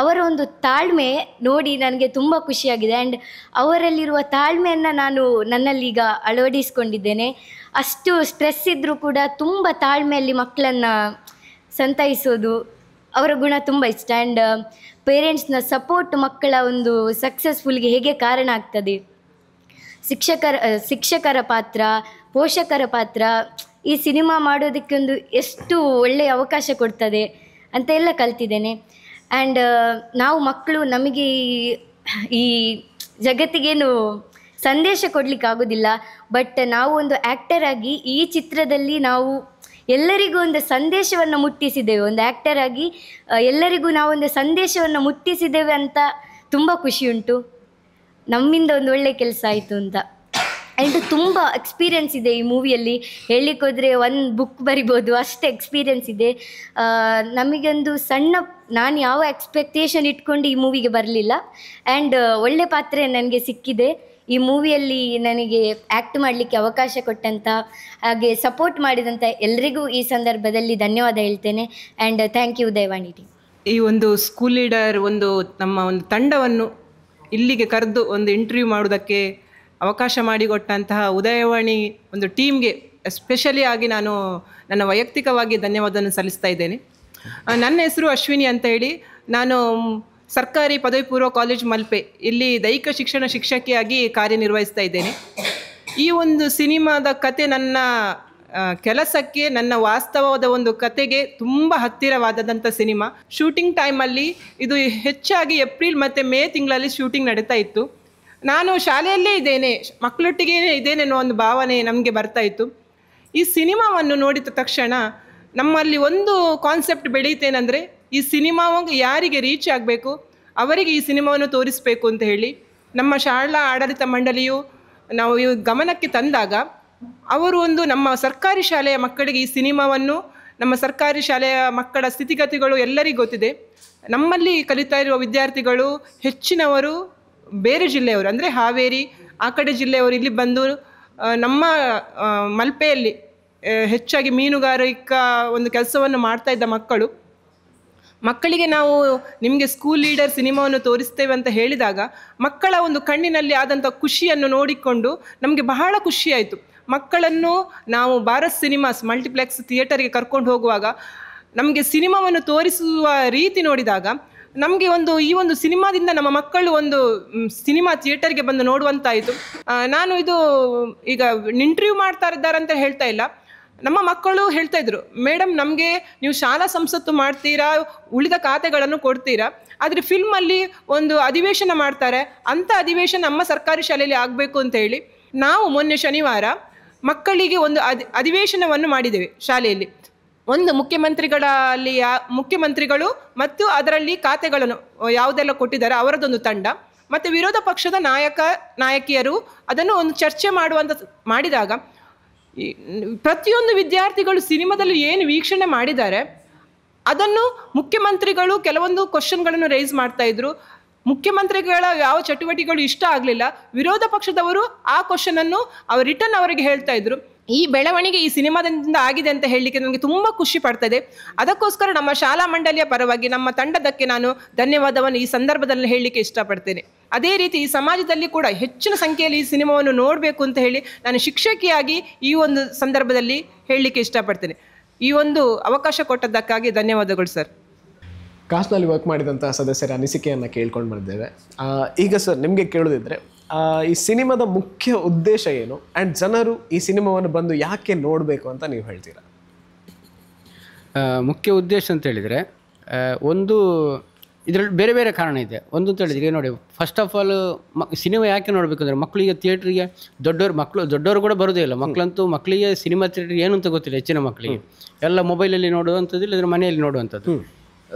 ಅವರ ಒಂದು ತಾಳ್ಮೆ ನೋಡಿ ನನಗೆ ತುಂಬ ಖುಷಿಯಾಗಿದೆ. ಆ್ಯಂಡ್ ಅವರಲ್ಲಿರುವ ತಾಳ್ಮೆಯನ್ನು ನಾನು ನನ್ನಲ್ಲೀಗ ಅಳವಡಿಸ್ಕೊಂಡಿದ್ದೇನೆ. ಅಷ್ಟು ಸ್ಟ್ರೆಸ್ ಇದ್ದರೂ ಕೂಡ ತುಂಬ ತಾಳ್ಮೆಯಲ್ಲಿ ಮಕ್ಕಳನ್ನು ಸಂತೈಸೋದು ಅವರ ಗುಣ ತುಂಬ ಇಷ್ಟ. ಆ್ಯಂಡ್ ಪೇರೆಂಟ್ಸ್ನ ಸಪೋರ್ಟ್ ಮಕ್ಕಳ ಒಂದು ಸಕ್ಸಸ್ಫುಲ್ಗೆ ಹೇಗೆ ಕಾರಣ ಆಗ್ತದೆ. ಶಿಕ್ಷಕರ ಪಾತ್ರ, ಪೋಷಕರ ಪಾತ್ರ ಈ ಸಿನಿಮಾ ಮಾಡೋದಕ್ಕೊಂದು ಎಷ್ಟು ಒಳ್ಳೆಯ ಅವಕಾಶ ಕೊಡ್ತದೆ ಅಂತ ಎಲ್ಲ ಕಲ್ತಿದ್ದೇನೆ. ಆ್ಯಂಡ್ ನಾವು ಮಕ್ಕಳು ನಮಗೆ ಈ ಜಗತ್ತಿಗೇನು ಸಂದೇಶ ಕೊಡಲಿಕ್ಕಾಗೋದಿಲ್ಲ, ಬಟ್ ನಾವು ಒಂದು ಆ್ಯಕ್ಟರ್ ಆಗಿ ಈ ಚಿತ್ರದಲ್ಲಿ ನಾವು ಎಲ್ಲರಿಗೂ ಒಂದು ಸಂದೇಶವನ್ನು ಮುಟ್ಟಿಸಿದ್ದೇವೆ. ಒಂದು ಆ್ಯಕ್ಟರ್ ಆಗಿ ಎಲ್ಲರಿಗೂ ನಾವೊಂದು ಸಂದೇಶವನ್ನು ಮುಟ್ಟಿಸಿದ್ದೇವೆ ಅಂತ ತುಂಬ ಖುಷಿಯುಂಟು. ನಮ್ಮಿಂದ ಒಂದು ಒಳ್ಳೆಯ ಕೆಲಸ ಆಯಿತು ಅಂತ. ಆ್ಯಂಡ್ ತುಂಬ ಎಕ್ಸ್ಪೀರಿಯೆನ್ಸ್ ಇದೆ ಈ ಮೂವಿಯಲ್ಲಿ. ಹೇಳಲಿಕ್ಕೋದ್ರೆ ಒಂದು ಬುಕ್ ಬರಿಬೋದು, ಅಷ್ಟು ಎಕ್ಸ್ಪೀರಿಯೆನ್ಸ್ ಇದೆ. ನಮಗೊಂದು ನಾನು ಯಾವ ಎಕ್ಸ್ಪೆಕ್ಟೇಷನ್ ಇಟ್ಕೊಂಡು ಈ ಮೂವಿಗೆ ಬರಲಿಲ್ಲ. ಆ್ಯಂಡ್ ಒಳ್ಳೆ ಪಾತ್ರ ನನಗೆ ಸಿಕ್ಕಿದೆ. ಈ ಮೂವಿಯಲ್ಲಿ ನನಗೆ ಆ್ಯಕ್ಟ್ ಮಾಡಲಿಕ್ಕೆ ಅವಕಾಶ ಕೊಟ್ಟಂಥ ಹಾಗೆ ಸಪೋರ್ಟ್ ಮಾಡಿದಂಥ ಎಲ್ರಿಗೂ ಈ ಸಂದರ್ಭದಲ್ಲಿ ಧನ್ಯವಾದ ಹೇಳ್ತೇನೆ. And thank you Udayavani team. ಈ ಒಂದು ಸ್ಕೂಲ್ ಲೀಡರ್ ನಮ್ಮ ಒಂದು ತಂಡವನ್ನು ಇಲ್ಲಿಗೆ ಕರೆದು ಒಂದು ಇಂಟರ್ವ್ಯೂ ಮಾಡೋದಕ್ಕೆ ಅವಕಾಶ ಮಾಡಿಕೊಟ್ಟಂತಹ ಉದಯವಾಣಿ ಒಂದು ಟೀಮ್ಗೆ ಎಸ್ಪೆಷಲಿ ಆಗಿ ನಾನು ನನ್ನ ವೈಯಕ್ತಿಕವಾಗಿ ಧನ್ಯವಾದವನ್ನು ಸಲ್ಲಿಸ್ತಾ ಇದ್ದೇನೆ. ನನ್ನ ಹೆಸರು ಅಶ್ವಿನಿ ಅಂತ ಹೇಳಿ, ನಾನು ಸರ್ಕಾರಿ ಪದವಿ ಪೂರ್ವ ಕಾಲೇಜ್ ಮಲ್ಪೆ ಇಲ್ಲಿ ದೈಹಿಕ ಶಿಕ್ಷಣ ಶಿಕ್ಷಕಿಯಾಗಿ ಕಾರ್ಯನಿರ್ವಹಿಸ್ತಾ ಇದ್ದೇನೆ. ಈ ಒಂದು ಸಿನಿಮಾದ ಕತೆ ನನ್ನ ಕೆಲಸಕ್ಕೆ, ನನ್ನ ವಾಸ್ತವದ ಒಂದು ಕತೆಗೆ ತುಂಬ ಹತ್ತಿರವಾದಂಥ ಸಿನಿಮಾ. ಶೂಟಿಂಗ್ ಟೈಮಲ್ಲಿ ಇದು ಹೆಚ್ಚಾಗಿ ಏಪ್ರಿಲ್ ಮತ್ತು ಮೇ ತಿಂಗಳಲ್ಲಿ ಶೂಟಿಂಗ್ ನಡೀತಾ ಇತ್ತು. ನಾನು ಶಾಲೆಯಲ್ಲೇ ಇದ್ದೇನೆ, ಮಕ್ಕಳೊಟ್ಟಿಗೆ ಇದ್ದೇನೆ ಅನ್ನೋ ಒಂದು ಭಾವನೆ ನಮಗೆ ಬರ್ತಾ ಇತ್ತು. ಈ ಸಿನಿಮಾವನ್ನು ನೋಡಿದ ತಕ್ಷಣ ನಮ್ಮಲ್ಲಿ ಒಂದು ಕಾನ್ಸೆಪ್ಟ್ ಬೆಳೆಯುತ್ತೇನೆಂದರೆ, ಈ ಸಿನಿಮಾವಾಗಿ ಯಾರಿಗೆ ರೀಚ್ ಆಗಬೇಕು ಅವರಿಗೆ ಈ ಸಿನಿಮಾವನ್ನು ತೋರಿಸಬೇಕು ಅಂತ ಹೇಳಿ ನಮ್ಮ ಶಾಲಾ ಆಡಳಿತ ಮಂಡಳಿಯು ನಾವು ಈ ಗಮನಕ್ಕೆ ತಂದಾಗ ಅವರು ನಮ್ಮ ಸರ್ಕಾರಿ ಶಾಲೆಯ ಮಕ್ಕಳಿಗೆ ಈ ಸಿನಿಮಾವನ್ನು, ನಮ್ಮ ಸರ್ಕಾರಿ ಶಾಲೆಯ ಮಕ್ಕಳ ಸ್ಥಿತಿಗತಿಗಳು ಎಲ್ಲರಿಗೂ ಗೊತ್ತಿದೆ. ನಮ್ಮಲ್ಲಿ ಕಲಿತಾ ಇರುವ ವಿದ್ಯಾರ್ಥಿಗಳು ಹೆಚ್ಚಿನವರು ಬೇರೆ ಜಿಲ್ಲೆಯವರು, ಅಂದರೆ ಹಾವೇರಿ ಆ ಕಡೆ ಜಿಲ್ಲೆಯವರು ಇಲ್ಲಿ ಬಂದು ನಮ್ಮ ಮಲ್ಪೆಯಲ್ಲಿ ಹೆಚ್ಚಾಗಿ ಮೀನುಗಾರಿಕಾ ಒಂದು ಕೆಲಸವನ್ನು ಮಾಡ್ತಾ ಇದ್ದ ಮಕ್ಕಳಿಗೆ ನಾವು ನಿಮಗೆ ಸ್ಕೂಲ್ ಲೀಡರ್ ಸಿನಿಮಾವನ್ನು ತೋರಿಸ್ತೇವೆ ಅಂತ ಹೇಳಿದಾಗ ಮಕ್ಕಳ ಒಂದು ಕಣ್ಣಿನಲ್ಲಿ ಆದಂಥ ಖುಷಿಯನ್ನು ನೋಡಿಕೊಂಡು ನಮಗೆ ಬಹಳ ಖುಷಿಯಾಯಿತು. ಮಕ್ಕಳನ್ನು ನಾವು ಭಾರತ್ ಸಿನಿಮಾಸ್ ಮಲ್ಟಿಪ್ಲೆಕ್ಸ್ ಥಿಯೇಟರ್ಗೆ ಕರ್ಕೊಂಡು ಹೋಗುವಾಗ ನಮಗೆ ಸಿನಿಮಾವನ್ನು ತೋರಿಸುವ ರೀತಿ ನೋಡಿದಾಗ ನಮಗೆ ಈ ಒಂದು ಸಿನಿಮಾದಿಂದ ನಮ್ಮ ಮಕ್ಕಳು ಒಂದು ಸಿನಿಮಾ ಥಿಯೇಟರ್ಗೆ ಬಂದು ನೋಡುವಂತಾಯಿತು. ನಾನು ಇದು ಈಗ ಇಂಟರ್ವ್ಯೂ ಮಾಡ್ತಾ ಇದ್ದಾರೆ ಅಂತ ಹೇಳ್ತಾ ಇಲ್ಲ, ನಮ್ಮ ಮಕ್ಕಳು ಹೇಳ್ತಾ ಇದ್ರು, ಮೇಡಮ್ ನಮಗೆ ನೀವು ಶಾಲಾ ಸಂಸತ್ತು ಮಾಡ್ತೀರಾ, ಉಳಿದ ಖಾತೆಗಳನ್ನು ಕೊಡ್ತೀರಾ, ಆದರೆ ಫಿಲ್ಮಲ್ಲಿ ಒಂದು ಅಧಿವೇಶನ ಮಾಡ್ತಾರೆ, ಅಂಥ ಅಧಿವೇಶನ ನಮ್ಮ ಸರ್ಕಾರಿ ಶಾಲೆಯಲ್ಲಿ ಆಗಬೇಕು ಅಂತ ಹೇಳಿ ನಾವು ಮೊನ್ನೆ ಶನಿವಾರ ಮಕ್ಕಳಿಗೆ ಒಂದು ಅಧಿವೇಶನವನ್ನು ಮಾಡಿದ್ದೇವೆ ಶಾಲೆಯಲ್ಲಿ. ಒಂದು ಮುಖ್ಯಮಂತ್ರಿಗಳು ಮತ್ತು ಅದರಲ್ಲಿ ಖಾತೆಗಳನ್ನು ಯಾವುದೆಲ್ಲ ಕೊಟ್ಟಿದ್ದಾರೆ ಅವರದೊಂದು ತಂಡ ಮತ್ತು ವಿರೋಧ ಪಕ್ಷದ ನಾಯಕಿಯರು ಅದನ್ನು ಒಂದು ಚರ್ಚೆ ಮಾಡಿದಾಗ ಪ್ರತಿಯೊಂದು ವಿದ್ಯಾರ್ಥಿಗಳು ಸಿನಿಮಾದಲ್ಲಿ ಏನು ವೀಕ್ಷಣೆ ಮಾಡಿದ್ದಾರೆ ಅದನ್ನು ಮುಖ್ಯಮಂತ್ರಿಗಳು ಕೆಲವೊಂದು ಕ್ವಶನ್ಗಳನ್ನು ರೈಸ್ ಮಾಡ್ತಾ ಇದ್ರು. ಮುಖ್ಯಮಂತ್ರಿಗಳ ಯಾವ ಚಟುವಟಿಕೆಗಳು ಇಷ್ಟ ಆಗಲಿಲ್ಲ, ವಿರೋಧ ಪಕ್ಷದವರು ಆ ಕ್ವಶನನ್ನು ರಿಟರ್ನ್ ಅವರಿಗೆ ಹೇಳ್ತಾ ಇದ್ರು. ಈ ಬೆಳವಣಿಗೆ ಈ ಸಿನಿಮಾದಿಂದ ಆಗಿದೆ ಅಂತ ಹೇಳಲಿಕ್ಕೆ ನನಗೆ ತುಂಬ ಖುಷಿ ಪಡ್ತದೆ. ಅದಕ್ಕೋಸ್ಕರ ನಮ್ಮ ಶಾಲಾ ಮಂಡಳಿಯ ಪರವಾಗಿ ನಮ್ಮ ತಂಡದಕ್ಕೆ ನಾನು ಧನ್ಯವಾದವನ್ನು ಈ ಸಂದರ್ಭದಲ್ಲಿ ಹೇಳಲಿಕ್ಕೆ ಇಷ್ಟಪಡ್ತೇನೆ. ಅದೇ ರೀತಿ ಈ ಸಮಾಜದಲ್ಲಿ ಕೂಡ ಹೆಚ್ಚಿನ ಸಂಖ್ಯೆಯಲ್ಲಿ ಈ ಸಿನಿಮಾವನ್ನು ನೋಡಬೇಕು ಅಂತ ಹೇಳಿ ನಾನು ಶಿಕ್ಷಕಿಯಾಗಿ ಈ ಒಂದು ಸಂದರ್ಭದಲ್ಲಿ ಹೇಳಲಿಕ್ಕೆ ಇಷ್ಟಪಡ್ತೇನೆ. ಈ ಒಂದು ಅವಕಾಶ ಕೊಟ್ಟದ್ದಕ್ಕಾಗಿ ಧನ್ಯವಾದಗಳು ಸರ್. ಕಾಸ್ಟ್ನಲ್ಲಿ ವರ್ಕ್ ಮಾಡಿದಂಥ ಸದಸ್ಯರ ಅನಿಸಿಕೆಯನ್ನು ಕೇಳ್ಕೊಂಡು ಬಂದಿದ್ದೇವೆ. ಈಗ ಸರ್ ನಿಮಗೆ ಕೇಳೋದಿದ್ರೆ ಈ ಸಿನಿಮಾದ ಮುಖ್ಯ ಉದ್ದೇಶ ಏನು ಆ್ಯಂಡ್ ಜನರು ಈ ಸಿನಿಮಾವನ್ನು ಬಂದು ಯಾಕೆ ನೋಡಬೇಕು ಅಂತ ನೀವು ಹೇಳ್ತೀರಾ? ಮುಖ್ಯ ಉದ್ದೇಶ ಅಂತ ಹೇಳಿದರೆ ಒಂದು ಇದರಲ್ಲಿ ಬೇರೆ ಬೇರೆ ಕಾರಣ ಇದೆ. ಒಂದು ಅಂತ ಹೇಳಿದರೆ ನೋಡಿ, ಫಸ್ಟ್ ಆಫ್ ಆಲ್ ಸಿನಿಮಾ ಯಾಕೆ ನೋಡಬೇಕಂದ್ರೆ ಮಕ್ಕಳಿಗೆ ಥಿಯೇಟ್ರಿಗೆ ದೊಡ್ಡವರು ಕೂಡ ಬರೋದೇ ಇಲ್ಲ. ಮಕ್ಕಳಿಗೆ ಸಿನಿಮಾ ಥಿಯೇಟ್ರ್ ಏನು ಅಂತ ಗೊತ್ತಿಲ್ಲ. ಹೆಚ್ಚಿನ ಮಕ್ಕಳಿಗೆ ಎಲ್ಲ ಮೊಬೈಲಲ್ಲಿ ನೋಡುವಂಥದ್ದು, ಇಲ್ಲದ್ರೆ ಮನೆಯಲ್ಲಿ ನೋಡುವಂಥದ್ದು.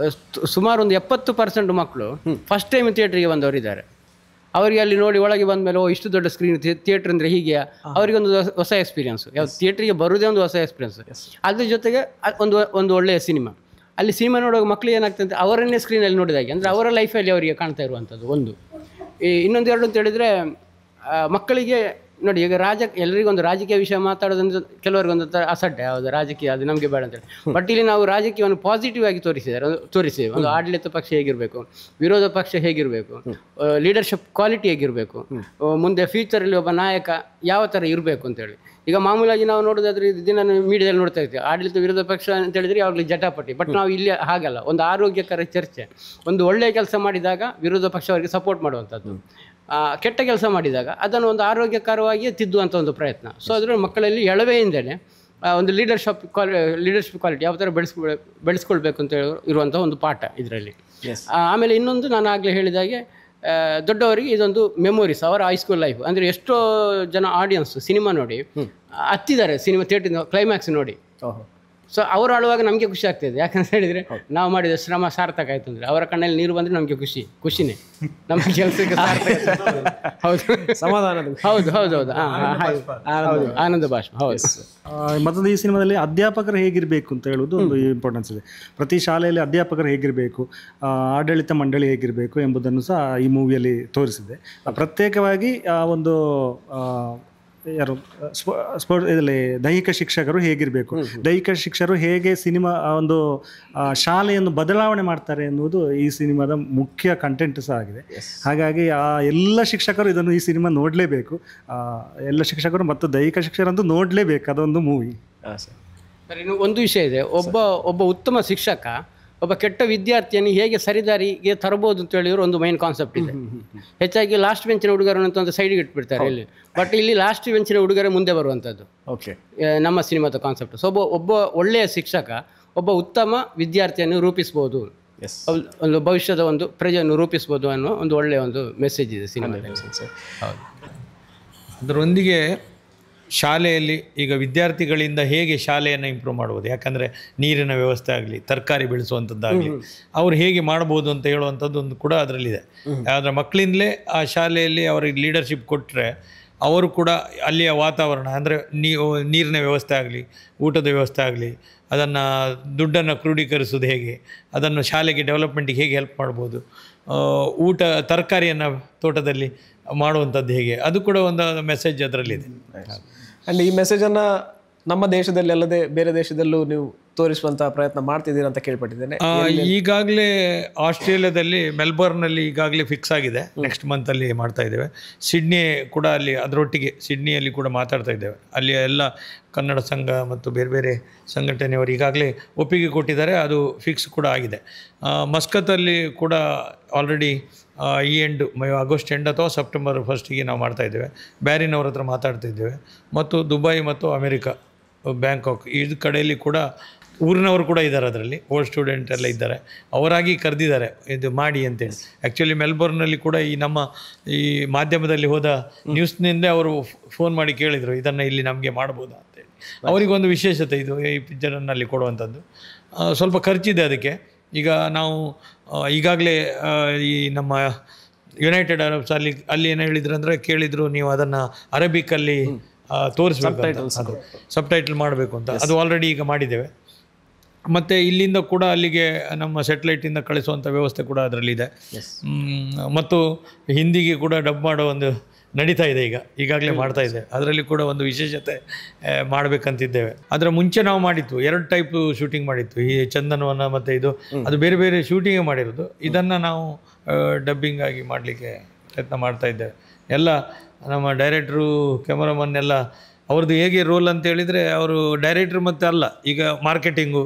ಸುಮಾರು ಒಂದು 70% ಮಕ್ಕಳು ಫಸ್ಟ್ ಟೈಮ್ ಥಿಯೇಟ್ರಿಗೆ ಬಂದವರಿದ್ದಾರೆ. ಅವರಿಗೆ ಅಲ್ಲಿ ನೋಡಿ ಒಳಗೆ ಬಂದ ಮೇಲೆ ಇಷ್ಟು ದೊಡ್ಡ ಸ್ಕ್ರೀನ್ ಥಿಯೇಟ್ರ್ ಅಂದರೆ ಹೀಗೆ ಅವರಿಗೊಂದು ಹೊಸ ಎಕ್ಸ್ಪೀರಿಯನ್ಸ್. ಯಾವ್ದು ಥಿಯೇಟ್ರಿಗೆ ಬರೋದೇ ಒಂದು ಹೊಸ ಎಕ್ಸ್ಪೀರಿಯನ್ಸ್. ಅದ್ರ ಜೊತೆಗೆ ಒಂದು ಒಳ್ಳೆಯ ಸಿನಿಮಾ. ಅಲ್ಲಿ ಸಿನಿಮಾ ನೋಡುವಾಗ ಮಕ್ಕಳಿಗೆ ಏನಾಗ್ತದೆ, ಅವರನ್ನೇ ಸ್ಕ್ರೀನಲ್ಲಿ ನೋಡಿದಾಗೆ, ಅಂದರೆ ಅವರ ಲೈಫಲ್ಲಿ ಅವರಿಗೆ ಕಾಣ್ತಾ ಇರುವಂಥದ್ದು ಒಂದು. ಇನ್ನೊಂದು ಎರಡು ಅಂತ ಹೇಳಿದರೆ ಮಕ್ಕಳಿಗೆ ನೋಡಿ ಈಗ ಎಲ್ಲರಿಗೊಂದು ರಾಜಕೀಯ ವಿಷಯ ಮಾತಾಡೋದಂದ್ರೆ ಕೆಲವರಿಗೊಂದು ಅಸಡ್ಡೆ, ಯಾವುದು ರಾಜಕೀಯ ಅದು ನಮಗೆ ಬೇಡ ಅಂತೇಳಿ. ಬಟ್ ಇಲ್ಲಿ ನಾವು ರಾಜಕೀಯವನ್ನು ಪಾಸಿಟಿವ್ ಆಗಿ ತೋರಿಸಿದ್ದೇವೆ. ಒಂದು ಆಡಳಿತ ಪಕ್ಷ ಹೇಗಿರಬೇಕು, ವಿರೋಧ ಪಕ್ಷ ಹೇಗಿರಬೇಕು, ಲೀಡರ್ಶಿಪ್ ಕ್ವಾಲಿಟಿ ಹೇಗಿರಬೇಕು, ಮುಂದೆ ಫ್ಯೂಚರಲ್ಲಿ ಒಬ್ಬ ನಾಯಕ ಯಾವ ಥರ ಇರಬೇಕು ಅಂತೇಳಿ. ಈಗ ಮಾಮೂಲಾಗಿ ನಾವು ನೋಡೋದಾದ್ರೆ ದಿನ ಮೀಡಿಯಾದಲ್ಲಿ ನೋಡ್ತಾ ಇರ್ತೀವಿ, ಆಡಳಿತ ವಿರೋಧ ಪಕ್ಷ ಅಂತ ಹೇಳಿದ್ರೆ ಯಾವಾಗಲೂ ಜಟಾಪಟಿ. ಬಟ್ ನಾವು ಇಲ್ಲಿ ಹಾಗಲ್ಲ, ಒಂದು ಆರೋಗ್ಯಕರ ಚರ್ಚೆ. ಒಂದು ಒಳ್ಳೆಯ ಕೆಲಸ ಮಾಡಿದಾಗ ವಿರೋಧ ಪಕ್ಷ ಅವರಿಗೆ ಸಪೋರ್ಟ್ ಮಾಡುವಂಥದ್ದು, ಕೆಟ್ಟ ಕೆಲಸ ಮಾಡಿದಾಗ ಅದನ್ನು ಒಂದು ಆರೋಗ್ಯಕರವಾಗಿ ತಿದ್ದುವಂಥ ಒಂದು ಪ್ರಯತ್ನ. ಸೊ ಅದರಲ್ಲಿ ಮಕ್ಕಳಲ್ಲಿ ಎಳವೆಯಿಂದಲೇ ಒಂದು ಲೀಡರ್ಶಿಪ್ ಕ್ವಾಲಿಟಿ ಯಾವ ಥರ ಬೆಳೆಸ್ಕೊಳ್ಬೇಕು ಅಂತ ಇರುವಂಥ ಒಂದು ಪಾಠ ಇದರಲ್ಲಿ. ಆಮೇಲೆ ಇನ್ನೊಂದು ನಾನು ಆಗಲೇ ಹೇಳಿದಾಗೆ ದೊಡ್ಡವರಿಗೆ ಇದೊಂದು ಮೆಮೊರೀಸ್, ಅವರ ಹೈಸ್ಕೂಲ್ ಲೈಫ್. ಅಂದರೆ ಎಷ್ಟೋ ಜನ ಆಡಿಯನ್ಸ್ ಸಿನಿಮಾ ನೋಡಿ ಹತ್ತಿದ್ದಾರೆ, ಸಿನಿಮಾ ಥಿಯೇಟರ್ ಕ್ಲೈಮ್ಯಾಕ್ಸ್ ನೋಡಿ. ಸೊ ಅವರು ಆಡುವಾಗ ನಮಗೆ ಖುಷಿ ಆಗ್ತಾಯಿದೆ. ಯಾಕಂತ ಹೇಳಿದರೆ ನಾವು ಮಾಡಿದ ಶ್ರಮ ಸಾರ್ಥಕ ಆಯಿತು ಅಂದರೆ ಅವರ ಕಣ್ಣಲ್ಲಿ ನೀರು ಬಂದರೆ ನಮಗೆ ಖುಷಿನೇ, ನಮ್ಮ ಕೆಲಸಕ್ಕೆ ಸಾರ್ಥಕ. ಹೌದು, ಸಮಾಧಾನ. ಹೌದು ಹೌದು ಹೌದು ಹೌದು, ಆನಂದ ಭಾಷೆ. ಹೌದು. ಮತ್ತೊಂದು ಈ ಸಿನಿಮಾದಲ್ಲಿ ಅಧ್ಯಾಪಕರು ಹೇಗಿರಬೇಕು ಅಂತ ಹೇಳೋದು ಒಂದು ಇಂಪಾರ್ಟೆನ್ಸ್ ಇದೆ. ಪ್ರತಿ ಶಾಲೆಯಲ್ಲಿ ಅಧ್ಯಾಪಕರು ಹೇಗಿರಬೇಕು, ಆಡಳಿತ ಮಂಡಳಿ ಹೇಗಿರಬೇಕು ಎಂಬುದನ್ನು ಸಹ ಈ ಮೂವಿಯಲ್ಲಿ ತೋರಿಸಿದೆ. ಪ್ರತ್ಯೇಕವಾಗಿ ಒಂದು ಯಾರು ಇದರಲ್ಲಿ ದೈಹಿಕ ಶಿಕ್ಷಕರು ಹೇಗಿರಬೇಕು, ದೈಹಿಕ ಶಿಕ್ಷಕರು ಹೇಗೆ ಸಿನಿಮಾ ಒಂದು ಶಾಲೆಯನ್ನು ಬದಲಾವಣೆ ಮಾಡ್ತಾರೆ ಎನ್ನುವುದು ಈ ಸಿನಿಮಾದ ಮುಖ್ಯ ಕಂಟೆಂಟ್ ಸಹ ಆಗಿದೆ. ಹಾಗಾಗಿ ಎಲ್ಲ ಶಿಕ್ಷಕರು ಇದನ್ನು ಈ ಸಿನಿಮಾ ನೋಡಲೇಬೇಕು. ಎಲ್ಲ ಶಿಕ್ಷಕರು ಮತ್ತು ದೈಹಿಕ ಶಿಕ್ಷಕರಂತೂ ನೋಡಲೇಬೇಕು, ಅದೊಂದು ಮೂವಿ. ಸರ್, ಇನ್ನು ಒಂದು ವಿಷಯ ಇದೆ. ಒಬ್ಬ ಉತ್ತಮ ಶಿಕ್ಷಕ ಒಬ್ಬ ಕೆಟ್ಟ ವಿದ್ಯಾರ್ಥಿಯನ್ನು ಹೇಗೆ ಸರಿದಾರಿಗೆ ತರಬಹುದು ಅಂತ ಹೇಳಿದ್ರು ಒಂದು ಮೈನ್ ಕಾನ್ಸೆಪ್ಟ್ ಇದೆ. ಹೆಚ್ಚಾಗಿ ಲಾಸ್ಟ್ ಬೆಂಚಿನ ಹುಡುಗರನ್ನು ಅಂತ ಒಂದು ಸೈಡಿಗೆ ಇಟ್ಬಿಡ್ತಾರೆ ಇಲ್ಲಿ. ಬಟ್ ಇಲ್ಲಿ ಲಾಸ್ಟ್ ಬೆಂಚಿನ ಹುಡುಗರೇ ಮುಂದೆ ಬರುವಂಥದ್ದು ನಮ್ಮ ಸಿನಿಮಾದ ಕಾನ್ಸೆಪ್ಟ್. ಸೊ ಒಬ್ಬ ಒಳ್ಳೆಯ ಶಿಕ್ಷಕ ಒಬ್ಬ ಉತ್ತಮ ವಿದ್ಯಾರ್ಥಿಯನ್ನು ರೂಪಿಸ್ಬೋದು, ಒಂದು ಭವಿಷ್ಯದ ಒಂದು ಪ್ರಜೆಯನ್ನು ರೂಪಿಸ್ಬೋದು ಅನ್ನೋ ಒಂದು ಒಳ್ಳೆಯ ಒಂದು ಮೆಸೇಜ್ ಇದೆ ಸಿನಿಮಾದಲ್ಲಿ. ಹೌದು. ಅದರೊಂದಿಗೆ ಶಾಲೆಯಲ್ಲಿ ಈಗ ವಿದ್ಯಾರ್ಥಿಗಳಿಂದ ಹೇಗೆ ಶಾಲೆಯನ್ನು ಇಂಪ್ರೂವ್ ಮಾಡ್ಬೋದು, ಯಾಕಂದರೆ ನೀರಿನ ವ್ಯವಸ್ಥೆ ಆಗಲಿ, ತರಕಾರಿ ಬೆಳೆಸುವಂಥದ್ದಾಗಲಿ ಅವ್ರು ಹೇಗೆ ಮಾಡ್ಬೋದು ಅಂತ ಹೇಳುವಂಥದ್ದು ಒಂದು ಕೂಡ ಅದರಲ್ಲಿದೆ. ಆದರೆ ಮಕ್ಕಳಿಂದಲೇ ಆ ಶಾಲೆಯಲ್ಲಿ ಅವರಿಗೆ ಲೀಡರ್ಶಿಪ್ ಕೊಟ್ಟರೆ ಅವರು ಕೂಡ ಅಲ್ಲಿಯ ವಾತಾವರಣ ಅಂದರೆ ನೀರಿನ ವ್ಯವಸ್ಥೆ ಆಗಲಿ, ಊಟದ ವ್ಯವಸ್ಥೆ ಆಗಲಿ, ಅದನ್ನು ದುಡ್ಡನ್ನು ಕ್ರೋಢೀಕರಿಸೋದು ಹೇಗೆ, ಅದನ್ನು ಶಾಲೆಗೆ ಡೆವಲಪ್ಮೆಂಟಿಗೆ ಹೇಗೆ ಹೆಲ್ಪ್ ಮಾಡ್ಬೋದು, ತರಕಾರಿಯನ್ನು ತೋಟದಲ್ಲಿ ಮಾಡುವಂಥದ್ದು ಹೇಗೆ, ಅದು ಕೂಡ ಒಂದು ಮೆಸೇಜ್ ಅದರಲ್ಲಿದೆ. ಆ್ಯಂಡ್ ಈ ಮೆಸೇಜನ್ನು ನಮ್ಮ ದೇಶದಲ್ಲಿ ಅಲ್ಲದೆ ಬೇರೆ ದೇಶದಲ್ಲೂ ನೀವು ತೋರಿಸುವಂಥ ಪ್ರಯತ್ನ ಮಾಡ್ತಿದ್ದೀರಾ ಅಂತ ಕೇಳ್ಪಟ್ಟಿದ್ದೇನೆ. ಈಗಾಗಲೇ ಆಸ್ಟ್ರೇಲಿಯಾದಲ್ಲಿ ಮೆಲ್ಬೋರ್ನಲ್ಲಿ ಈಗಾಗಲೇ ಫಿಕ್ಸ್ ಆಗಿದೆ, ನೆಕ್ಸ್ಟ್ ಮಂತಲ್ಲಿ ಮಾಡ್ತಾ ಇದ್ದೇವೆ. ಸಿಡ್ನಿ ಕೂಡ ಅಲ್ಲಿ ಅದರೊಟ್ಟಿಗೆ ಸಿಡ್ನಿಯಲ್ಲಿ ಕೂಡ ಮಾತಾಡ್ತಾ ಇದ್ದೇವೆ. ಅಲ್ಲಿಯ ಎಲ್ಲ ಕನ್ನಡ ಸಂಘ ಮತ್ತು ಬೇರೆ ಬೇರೆ ಸಂಘಟನೆಯವರು ಈಗಾಗಲೇ ಒಪ್ಪಿಗೆ ಕೊಟ್ಟಿದ್ದಾರೆ, ಅದು ಫಿಕ್ಸ್ ಕೂಡ ಆಗಿದೆ. ಮಸ್ಕತ್ತಲ್ಲಿ ಕೂಡ ಆಲ್ರೆಡಿ ಈ ಆಗಸ್ಟ್ ಎಂಡ್ ಅಥವಾ ಸೆಪ್ಟೆಂಬರ್ 1 ನಾವು ಮಾಡ್ತಾಯಿದ್ದೇವೆ. ಬ್ಯಾರಿನವ್ರ ಹತ್ರ ಮಾತಾಡ್ತಿದ್ದೇವೆ. ಮತ್ತು ದುಬೈ ಮತ್ತು ಅಮೆರಿಕ, ಬ್ಯಾಂಕಾಕ್ ಈ ಕಡೆಯಲ್ಲಿ ಕೂಡ ಊರಿನವರು ಕೂಡ ಇದ್ದಾರೆ, ಅದರಲ್ಲಿ ಓಲ್ಡ್ ಸ್ಟೂಡೆಂಟ್ ಎಲ್ಲ ಇದ್ದಾರೆ, ಅವರಾಗಿ ಕರೆದಿದ್ದಾರೆ ಇದು ಮಾಡಿ ಅಂತೇಳಿ. ಆ್ಯಕ್ಚುಲಿ ಮೆಲ್ಬೋರ್ನಲ್ಲಿ ಕೂಡ ಈ ಮಾಧ್ಯಮದಲ್ಲಿ ಹೋದ ನ್ಯೂಸ್ನಿಂದ ಅವರು ಫೋನ್ ಮಾಡಿ ಕೇಳಿದರು ಇದನ್ನು ಇಲ್ಲಿ ನಮಗೆ ಮಾಡ್ಬೋದಾ ಅಂತೇಳಿ. ಅವರಿಗೊಂದು ವಿಶೇಷತೆ ಇದು, ಈ ಪಿಕ್ಚರನ್ನಲ್ಲಿ ಕೊಡುವಂಥದ್ದು. ಸ್ವಲ್ಪ ಖರ್ಚಿದೆ ಅದಕ್ಕೆ. ಈಗ ನಾವು ಈಗಾಗಲೇ ಈ ನಮ್ಮ ಯುನೈಟೆಡ್ ಅರಬ್ಸ್ ಅಲ್ಲಿ ಏನು ಹೇಳಿದ್ರು ಅಂದರೆ ಕೇಳಿದರು ನೀವು ಅದನ್ನು ಅರಬಿಕಲ್ಲಿ ತೋರಿಸ್ಬೇಕು, ಸಬ್ಟೈಟಲ್ ಮಾಡಬೇಕು ಅಂತ. ಅದು ಆಲ್ರೆಡಿ ಈಗ ಮಾಡಿದ್ದೇವೆ. ಮತ್ತು ಇಲ್ಲಿಂದ ಕೂಡ ಅಲ್ಲಿಗೆ ನಮ್ಮ ಸ್ಯಾಟಲೈಟಿಂದ ಕಳಿಸುವಂಥ ವ್ಯವಸ್ಥೆ ಕೂಡ ಅದರಲ್ಲಿದೆ. ಮತ್ತು ಹಿಂದಿಗೆ ಕೂಡ ಡಬ್ ಮಾಡೋ ಒಂದು ನಡೀತಾ ಇದೆ, ಈಗಾಗಲೇ ಮಾಡ್ತಾ ಇದೆ. ಅದರಲ್ಲಿ ಕೂಡ ಒಂದು ವಿಶೇಷತೆ ಮಾಡಬೇಕಂತಿದ್ದೇವೆ. ಅದರ ಮುಂಚೆ ನಾವು ಮಾಡಿತ್ತು 2 ಟೈಪ್ ಶೂಟಿಂಗ್ ಮಾಡಿತ್ತು, ಈ ಚಂದನವನ ಮತ್ತು ಇದು, ಅದು ಬೇರೆ ಬೇರೆ ಶೂಟಿಂಗೇ ಮಾಡಿರೋದು. ಇದನ್ನು ನಾವು ಡಬ್ಬಿಂಗ್ ಆಗಿ ಮಾಡಲಿಕ್ಕೆ ಪ್ರಯತ್ನ ಮಾಡ್ತಾ ಇದ್ದೇವೆ. ಎಲ್ಲ ನಮ್ಮ ಡೈರೆಕ್ಟ್ರು, ಕ್ಯಾಮರಾಮನ್ ಎಲ್ಲ ಅವ್ರದ್ದು ಹೇಗೆ ರೋಲ್ ಅಂತ ಹೇಳಿದರೆ ಅವರು ಡೈರೆಕ್ಟ್ರ್ ಮತ್ತು ಅಲ್ಲ, ಈಗ ಮಾರ್ಕೆಟಿಂಗು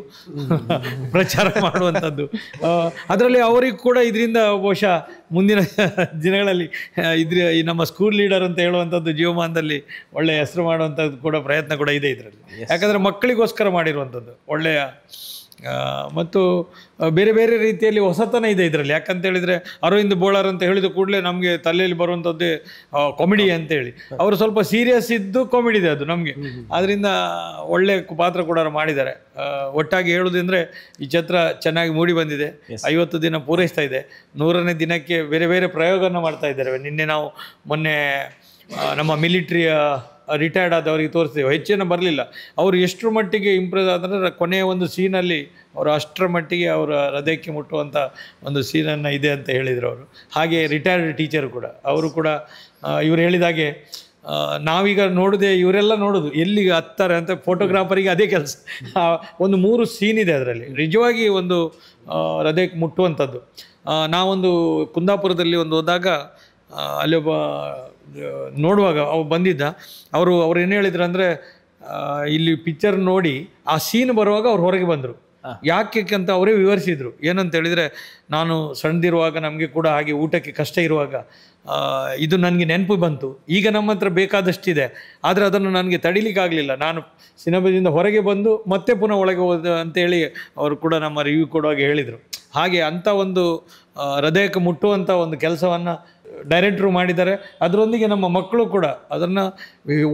ಪ್ರಚಾರ ಮಾಡುವಂಥದ್ದು. ಅದರಲ್ಲಿ ಅವರಿಗೆ ಕೂಡ ಇದರಿಂದ ಬಹುಶಃ ಮುಂದಿನ ದಿನಗಳಲ್ಲಿ ಈ ನಮ್ಮ ಸ್ಕೂಲ್ ಲೀಡರ್ ಅಂತ ಹೇಳುವಂಥದ್ದು ಜೀವಮಾನದಲ್ಲಿ ಒಳ್ಳೆಯ ಹೆಸರು ಮಾಡುವಂಥದ್ದು ಕೂಡ ಪ್ರಯತ್ನ ಕೂಡ ಇದೆ ಇದರಲ್ಲಿ. ಯಾಕಂದರೆ ಮಕ್ಕಳಿಗೋಸ್ಕರ ಮಾಡಿರುವಂಥದ್ದು ಒಳ್ಳೆಯ ಮತ್ತು ಬೇರೆ ಬೇರೆ ರೀತಿಯಲ್ಲಿ ಹೊಸತನ ಇದೆ ಇದರಲ್ಲಿ. ಯಾಕಂತೇಳಿದರೆ ಅರವಿಂದ್ ಬೋಳಾರ್ ಅಂತ ಹೇಳಿದ ಕೂಡಲೇ ನಮಗೆ ತಲೆಯಲ್ಲಿ ಬರುವಂಥದ್ದೇ ಕಾಮಿಡಿ ಅಂತೇಳಿ. ಅವರು ಸ್ವಲ್ಪ ಸೀರಿಯಸ್ ಇದ್ದು ಕಾಮಿಡಿ ಇದೆ ಅದು ನಮಗೆ. ಆದ್ದರಿಂದ ಒಳ್ಳೆಯ ಪಾತ್ರ ಕೂಡ ಮಾಡಿದ್ದಾರೆ. ಒಟ್ಟಾಗಿ ಹೇಳೋದಂದರೆ ಈ ಚಿತ್ರ ಚೆನ್ನಾಗಿ ಮೂಡಿ ಬಂದಿದೆ. 50 ದಿನ ಪೂರೈಸ್ತಾ ಇದೆ. 100ನೇ ದಿನಕ್ಕೆ ಬೇರೆ ಬೇರೆ ಪ್ರಯೋಗವನ್ನು ಮಾಡ್ತಾ ಇದ್ದಾರೆ. ನಿನ್ನೆ ನಾವು ಮೊನ್ನೆ ನಮ್ಮ ಮಿಲಿಟ್ರಿಯ ರಿಟೈರ್ಡ್ ಆದವರಿಗೆ ತೋರಿಸ್ತೇವೆ, ಹೆಚ್ಚೇನು ಬರಲಿಲ್ಲ. ಅವರು ಎಷ್ಟರ ಮಟ್ಟಿಗೆ ಇಂಪ್ರೆಸ್ ಆದರೆ ಕೊನೆಯ ಒಂದು ಸೀನಲ್ಲಿ ಅವರು ಅಷ್ಟರ ಮಟ್ಟಿಗೆ ಅವರ ಹೃದಯಕ್ಕೆ ಮುಟ್ಟುವಂಥ ಒಂದು ಸೀನನ್ನು ಇದೆ ಅಂತ ಹೇಳಿದರು ಅವರು. ಹಾಗೆ ರಿಟೈರ್ಡ್ ಟೀಚರ್ ಕೂಡ ಅವರು ಕೂಡ ಇವರು ಹೇಳಿದಾಗೆ ನಾವೀಗ ನೋಡದೆ ಇವರೆಲ್ಲ ನೋಡೋದು ಎಲ್ಲಿಗೆ ಹತ್ತಾರೆ ಅಂತ. ಫೋಟೋಗ್ರಾಫರಿಗೆ ಅದೇ ಕೆಲಸ. ಒಂದು 3 ಸೀನ್ ಇದೆ ಅದರಲ್ಲಿ, ನಿಜವಾಗಿ ಒಂದು ಹೃದಯಕ್ಕೆ ಮುಟ್ಟುವಂಥದ್ದು. ನಾವೊಂದು ಕುಂದಾಪುರದಲ್ಲಿ ಒಂದು ಹೋದಾಗ ಅಲ್ಲಿ ಒಬ್ಬ ನೋಡುವಾಗ ಅವ್ರು ಬಂದಿದ್ದ, ಅವರು ಏನು ಹೇಳಿದ್ರು ಅಂದರೆ, ಇಲ್ಲಿ ಪಿಕ್ಚರ್ ನೋಡಿ ಆ ಸೀನ್ ಬರುವಾಗ ಅವ್ರು ಹೊರಗೆ ಬಂದರು. ಯಾಕೆ ಅಂತ ಅವರೇ ವಿವರಿಸಿದರು. ಏನಂತ ಹೇಳಿದರೆ, ನಾನು ಸಣ್ಣದಿರುವಾಗ ನಮಗೆ ಕೂಡ ಹಾಗೆ ಊಟಕ್ಕೆ ಕಷ್ಟ ಇರುವಾಗ ಇದು ನನಗೆ ನೆನಪು ಬಂತು. ಈಗ ನಮ್ಮ ಹತ್ರ ಬೇಕಾದಷ್ಟಿದೆ, ಆದರೆ ಅದನ್ನು ನನಗೆ ತಡಿಲಿಕ್ಕಾಗಲಿಲ್ಲ. ನಾನು ಸಿನಿಮಾದಿಂದ ಹೊರಗೆ ಬಂದು ಮತ್ತೆ ಪುನಃ ಒಳಗೆ ಹೋದ ಅಂತೇಳಿ ಅವರು ಕೂಡ ನಮ್ಮ ರಿವ್ಯೂ ಕೊಡುವಾಗ ಹೇಳಿದರು. ಹಾಗೆ ಅಂಥ ಒಂದು ಹೃದಯಕ್ಕೆ ಮುಟ್ಟುವಂಥ ಒಂದು ಕೆಲಸವನ್ನು ಡೈರೆಕ್ಟ್ರು ಮಾಡಿದ್ದಾರೆ. ಅದರೊಂದಿಗೆ ನಮ್ಮ ಮಕ್ಕಳು ಕೂಡ ಅದನ್ನು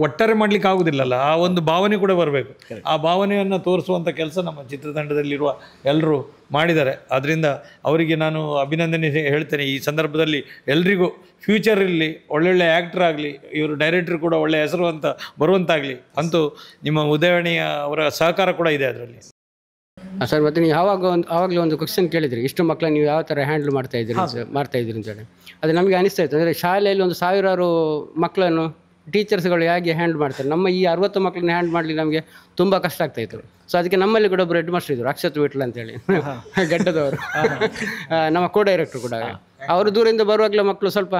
ಒಟ್ಟಾರೆ ಮಾಡಲಿಕ್ಕೆ ಆಗೋದಿಲ್ಲಲ್ಲ, ಆ ಒಂದು ಭಾವನೆ ಕೂಡ ಬರಬೇಕು. ಆ ಭಾವನೆಯನ್ನು ತೋರಿಸುವಂಥ ಕೆಲಸ ನಮ್ಮ ಚಿತ್ರತಂಡದಲ್ಲಿರುವ ಎಲ್ಲರೂ ಮಾಡಿದ್ದಾರೆ. ಆದ್ದರಿಂದ ಅವರಿಗೆ ನಾನು ಅಭಿನಂದನೆ ಹೇಳ್ತೇನೆ. ಈ ಸಂದರ್ಭದಲ್ಲಿ ಎಲ್ರಿಗೂ ಫ್ಯೂಚರಲ್ಲಿ ಒಳ್ಳೊಳ್ಳೆ ಆ್ಯಕ್ಟರ್ ಆಗಲಿ, ಇವರು ಡೈರೆಕ್ಟ್ರು ಕೂಡ ಒಳ್ಳೆಯ ಹೆಸರು ಅಂತ ಬರುವಂತಾಗಲಿ. ಅಂತೂ ನಿಮ್ಮ ಉದಯವಾಣಿಯ ಅವರ ಸಹಕಾರ ಕೂಡ ಇದೆ ಅದರಲ್ಲಿ. ಸರ್, ಮತ್ತು ನೀವು ಆವಾಗಲೇ ಒಂದು ಕ್ವಶನ್ ಕೇಳಿದ್ರಿ, ಇಷ್ಟು ಮಕ್ಕಳನ್ನ ನೀವು ಯಾವ ಥರ ಹ್ಯಾಂಡಲ್ ಮಾಡ್ತಾ ಇದ್ದೀರಿ ಅಂತೇಳಿ. ಅದು ನಮಗೆ ಅನಿಸ್ತಾ ಇತ್ತು, ಅಂದರೆ ಶಾಲೆಯಲ್ಲಿ ಒಂದು 1000 ಮಕ್ಕಳನ್ನು ಟೀಚರ್ಸ್ಗಳು ಹೇಗೆ ಹ್ಯಾಂಡಲ್ ಮಾಡ್ತಾರೆ, ನಮ್ಮ ಈ 60 ಮಕ್ಕಳನ್ನ ಹ್ಯಾಂಡಲ್ ಮಾಡಲಿಕ್ಕೆ ನಮಗೆ ತುಂಬ ಕಷ್ಟ ಆಗ್ತಾಯಿತ್ತು. ಸೊ ಅದಕ್ಕೆ ನಮ್ಮಲ್ಲಿ ಕೂಡ ಒಬ್ಬರು ಹೆಡ್ ಮಾಸ್ಟರ್ ಇದ್ದರು, ಅಕ್ಷತ್ ವಿಟ್ಲ ಅಂತೇಳಿ, ಗಡ್ಡದವರು, ನಮ್ಮ ಕೋ ಡೈರೆಕ್ಟ್ರು ಕೂಡ. ಅವರು ದೂರದಿಂದ ಬರುವಾಗಲೇ ಮಕ್ಕಳು ಸ್ವಲ್ಪ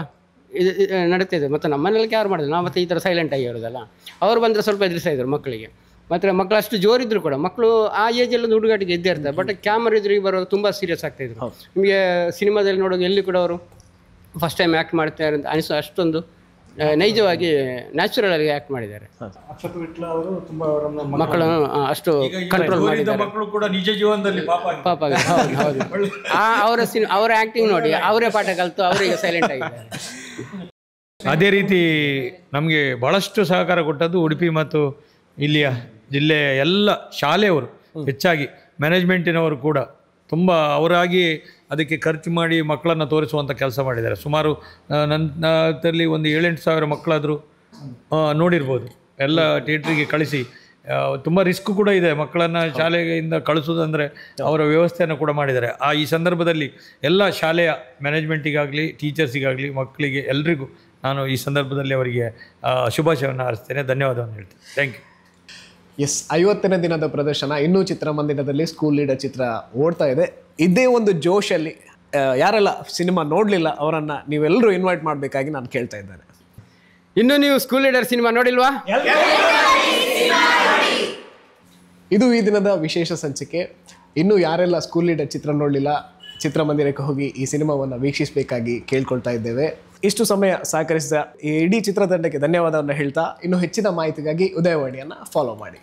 ಇದು ನಡೀತಿದೆ. ಮತ್ತು ನಮ್ಮನೆಲ್ಲ ಯಾರು ಮಾಡಿದ್ರು, ನಾವು ಮತ್ತೆ ಈ ಥರ ಸೈಲೆಂಟ್ ಆಗಿ ಇರೋದಲ್ಲ. ಅವರು ಬಂದರೆ ಸ್ವಲ್ಪ ಎದುರಿಸ್ತಾ ಇದ್ರು ಮಕ್ಕಳಿಗೆ. ಮತ್ತು ಮಕ್ಕಳು ಅಷ್ಟು ಜೋರಿದ್ರು ಕೂಡ, ಮಕ್ಕಳು ಆ ಏಜಲ್ಲಿ ಒಂದು ಹುಡುಗಾಟಿಗೆ ಇದ್ದೇ ಇರ್ತಾರೆ. ಬಟ್ ಕ್ಯಾಮರಾ ಎದುರಿಗೆ ಬರೋದು ತುಂಬ ಸೀರಿಯಸ್ ಆಗ್ತಾಯಿದ್ರು. ನಿಮಗೆ ಸಿನಿಮಾದಲ್ಲಿ ನೋಡೋದು ಎಲ್ಲಿ ಕೂಡ ಅವರು ಫಸ್ಟ್ ಟೈಮ್ ಆ್ಯಕ್ಟ್ ಮಾಡ್ತಾರೆ ಅಂತ ಅನಿಸೋ ಅಷ್ಟೊಂದು ನೈಜವಾಗಿ ನ್ಯಾಚುರಲ್ ಆಗಿ ಆ್ಯಕ್ಟ್ ಮಾಡಿದ್ದಾರೆ. ಮಕ್ಕಳನ್ನು ಅಷ್ಟು ಕಂಟ್ರೋಲ್ ಮಾಡಿದ್ದಾರೆ. ಪಾಪ ಹೌದು. ಅವರ ಆ್ಯಕ್ಟಿಂಗ್ ನೋಡಿ ಅವರೇ ಪಾಠ ಕಲಿತು ಅವರಿಗೆ ಸೈಲೆಂಟ್ ಆಗಿದ್ದಾರೆ. ಅದೇ ರೀತಿ ನಮಗೆ ಭಾಳಷ್ಟು ಸಹಕಾರ ಕೊಟ್ಟದ್ದು ಉಡುಪಿ ಮತ್ತು ಇಲ್ಲಿಯ ಜಿಲ್ಲೆಯ ಎಲ್ಲ ಶಾಲೆಯವರು, ಹೆಚ್ಚಾಗಿ ಮ್ಯಾನೇಜ್ಮೆಂಟಿನವರು ಕೂಡ ತುಂಬ ಅವರಾಗಿ ಅದಕ್ಕೆ ಖರ್ಚು ಮಾಡಿ ಮಕ್ಕಳನ್ನು ತೋರಿಸುವಂಥ ಕೆಲಸ ಮಾಡಿದ್ದಾರೆ. ಸುಮಾರು ನನ್ನಲ್ಲಿ ಒಂದು 7-8 ಸಾವಿರ ಮಕ್ಕಳಾದರೂ ನೋಡಿರ್ಬೋದು. ಎಲ್ಲ ಥಿಯೇಟ್ರಿಗೆ ಕಳಿಸಿ ತುಂಬ ರಿಸ್ಕ್ ಕೂಡ ಇದೆ ಮಕ್ಕಳನ್ನು ಶಾಲೆಯಿಂದ ಕಳಿಸೋದಂದರೆ, ಅವರ ವ್ಯವಸ್ಥೆಯನ್ನು ಕೂಡ ಮಾಡಿದ್ದಾರೆ. ಈ ಸಂದರ್ಭದಲ್ಲಿ ಎಲ್ಲ ಶಾಲೆಯ ಮ್ಯಾನೇಜ್ಮೆಂಟಿಗಾಗಲಿ, ಟೀಚರ್ಸಿಗಾಗಲಿ, ಮಕ್ಕಳಿಗೆ ಎಲ್ರಿಗೂ ನಾನು ಈ ಸಂದರ್ಭದಲ್ಲಿ ಅವರಿಗೆ ಶುಭಾಶಯವನ್ನು ಹಾರಿಸ್ತೇನೆ, ಧನ್ಯವಾದವನ್ನು ಹೇಳ್ತೇನೆ. Thank you. ಎಸ್, 50ನೇ ದಿನದ ಪ್ರದರ್ಶನ ಇನ್ನೂ ಚಿತ್ರಮಂದಿರದಲ್ಲಿ ಸ್ಕೂಲ್ ಲೀಡರ್ ಚಿತ್ರ ಓಡ್ತಾ ಇದೆ. ಇದೇ ಒಂದು ಜೋಶಲ್ಲಿ ಯಾರೆಲ್ಲ ಸಿನಿಮಾ ನೋಡಲಿಲ್ಲ ಅವರನ್ನು ನೀವೆಲ್ಲರೂ ಇನ್ವೈಟ್ ಮಾಡಬೇಕಾಗಿ ನಾನು ಕೇಳ್ತಾ ಇದ್ದೇನೆ. ಇನ್ನೂ ನೀವು ಸ್ಕೂಲ್ ಲೀಡರ್ ಸಿನಿಮಾ ನೋಡಿಲ್ವಾ? ಇದು ಈ ದಿನದ ವಿಶೇಷ ಸಂಚಿಕೆ. ಇನ್ನೂ ಯಾರೆಲ್ಲ ಸ್ಕೂಲ್ ಲೀಡರ್ ಚಿತ್ರ ನೋಡಲಿಲ್ಲ, ಚಿತ್ರಮಂದಿರಕ್ಕೆ ಹೋಗಿ ಈ ಸಿನಿಮಾವನ್ನು ವೀಕ್ಷಿಸಬೇಕಾಗಿ ಕೇಳ್ಕೊಳ್ತಾ ಇದ್ದೇವೆ. ಇಷ್ಟು ಸಮಯ ಸಹಕರಿಸಿದ ಈ ಇಡೀ ಚಿತ್ರತಂಡಕ್ಕೆ ಧನ್ಯವಾದವನ್ನು ಹೇಳ್ತಾ, ಇನ್ನು ಹೆಚ್ಚಿನ ಮಾಹಿತಿಗಾಗಿ ಉದಯವಾಣಿಯನ್ನು ಫಾಲೋ ಮಾಡಿ.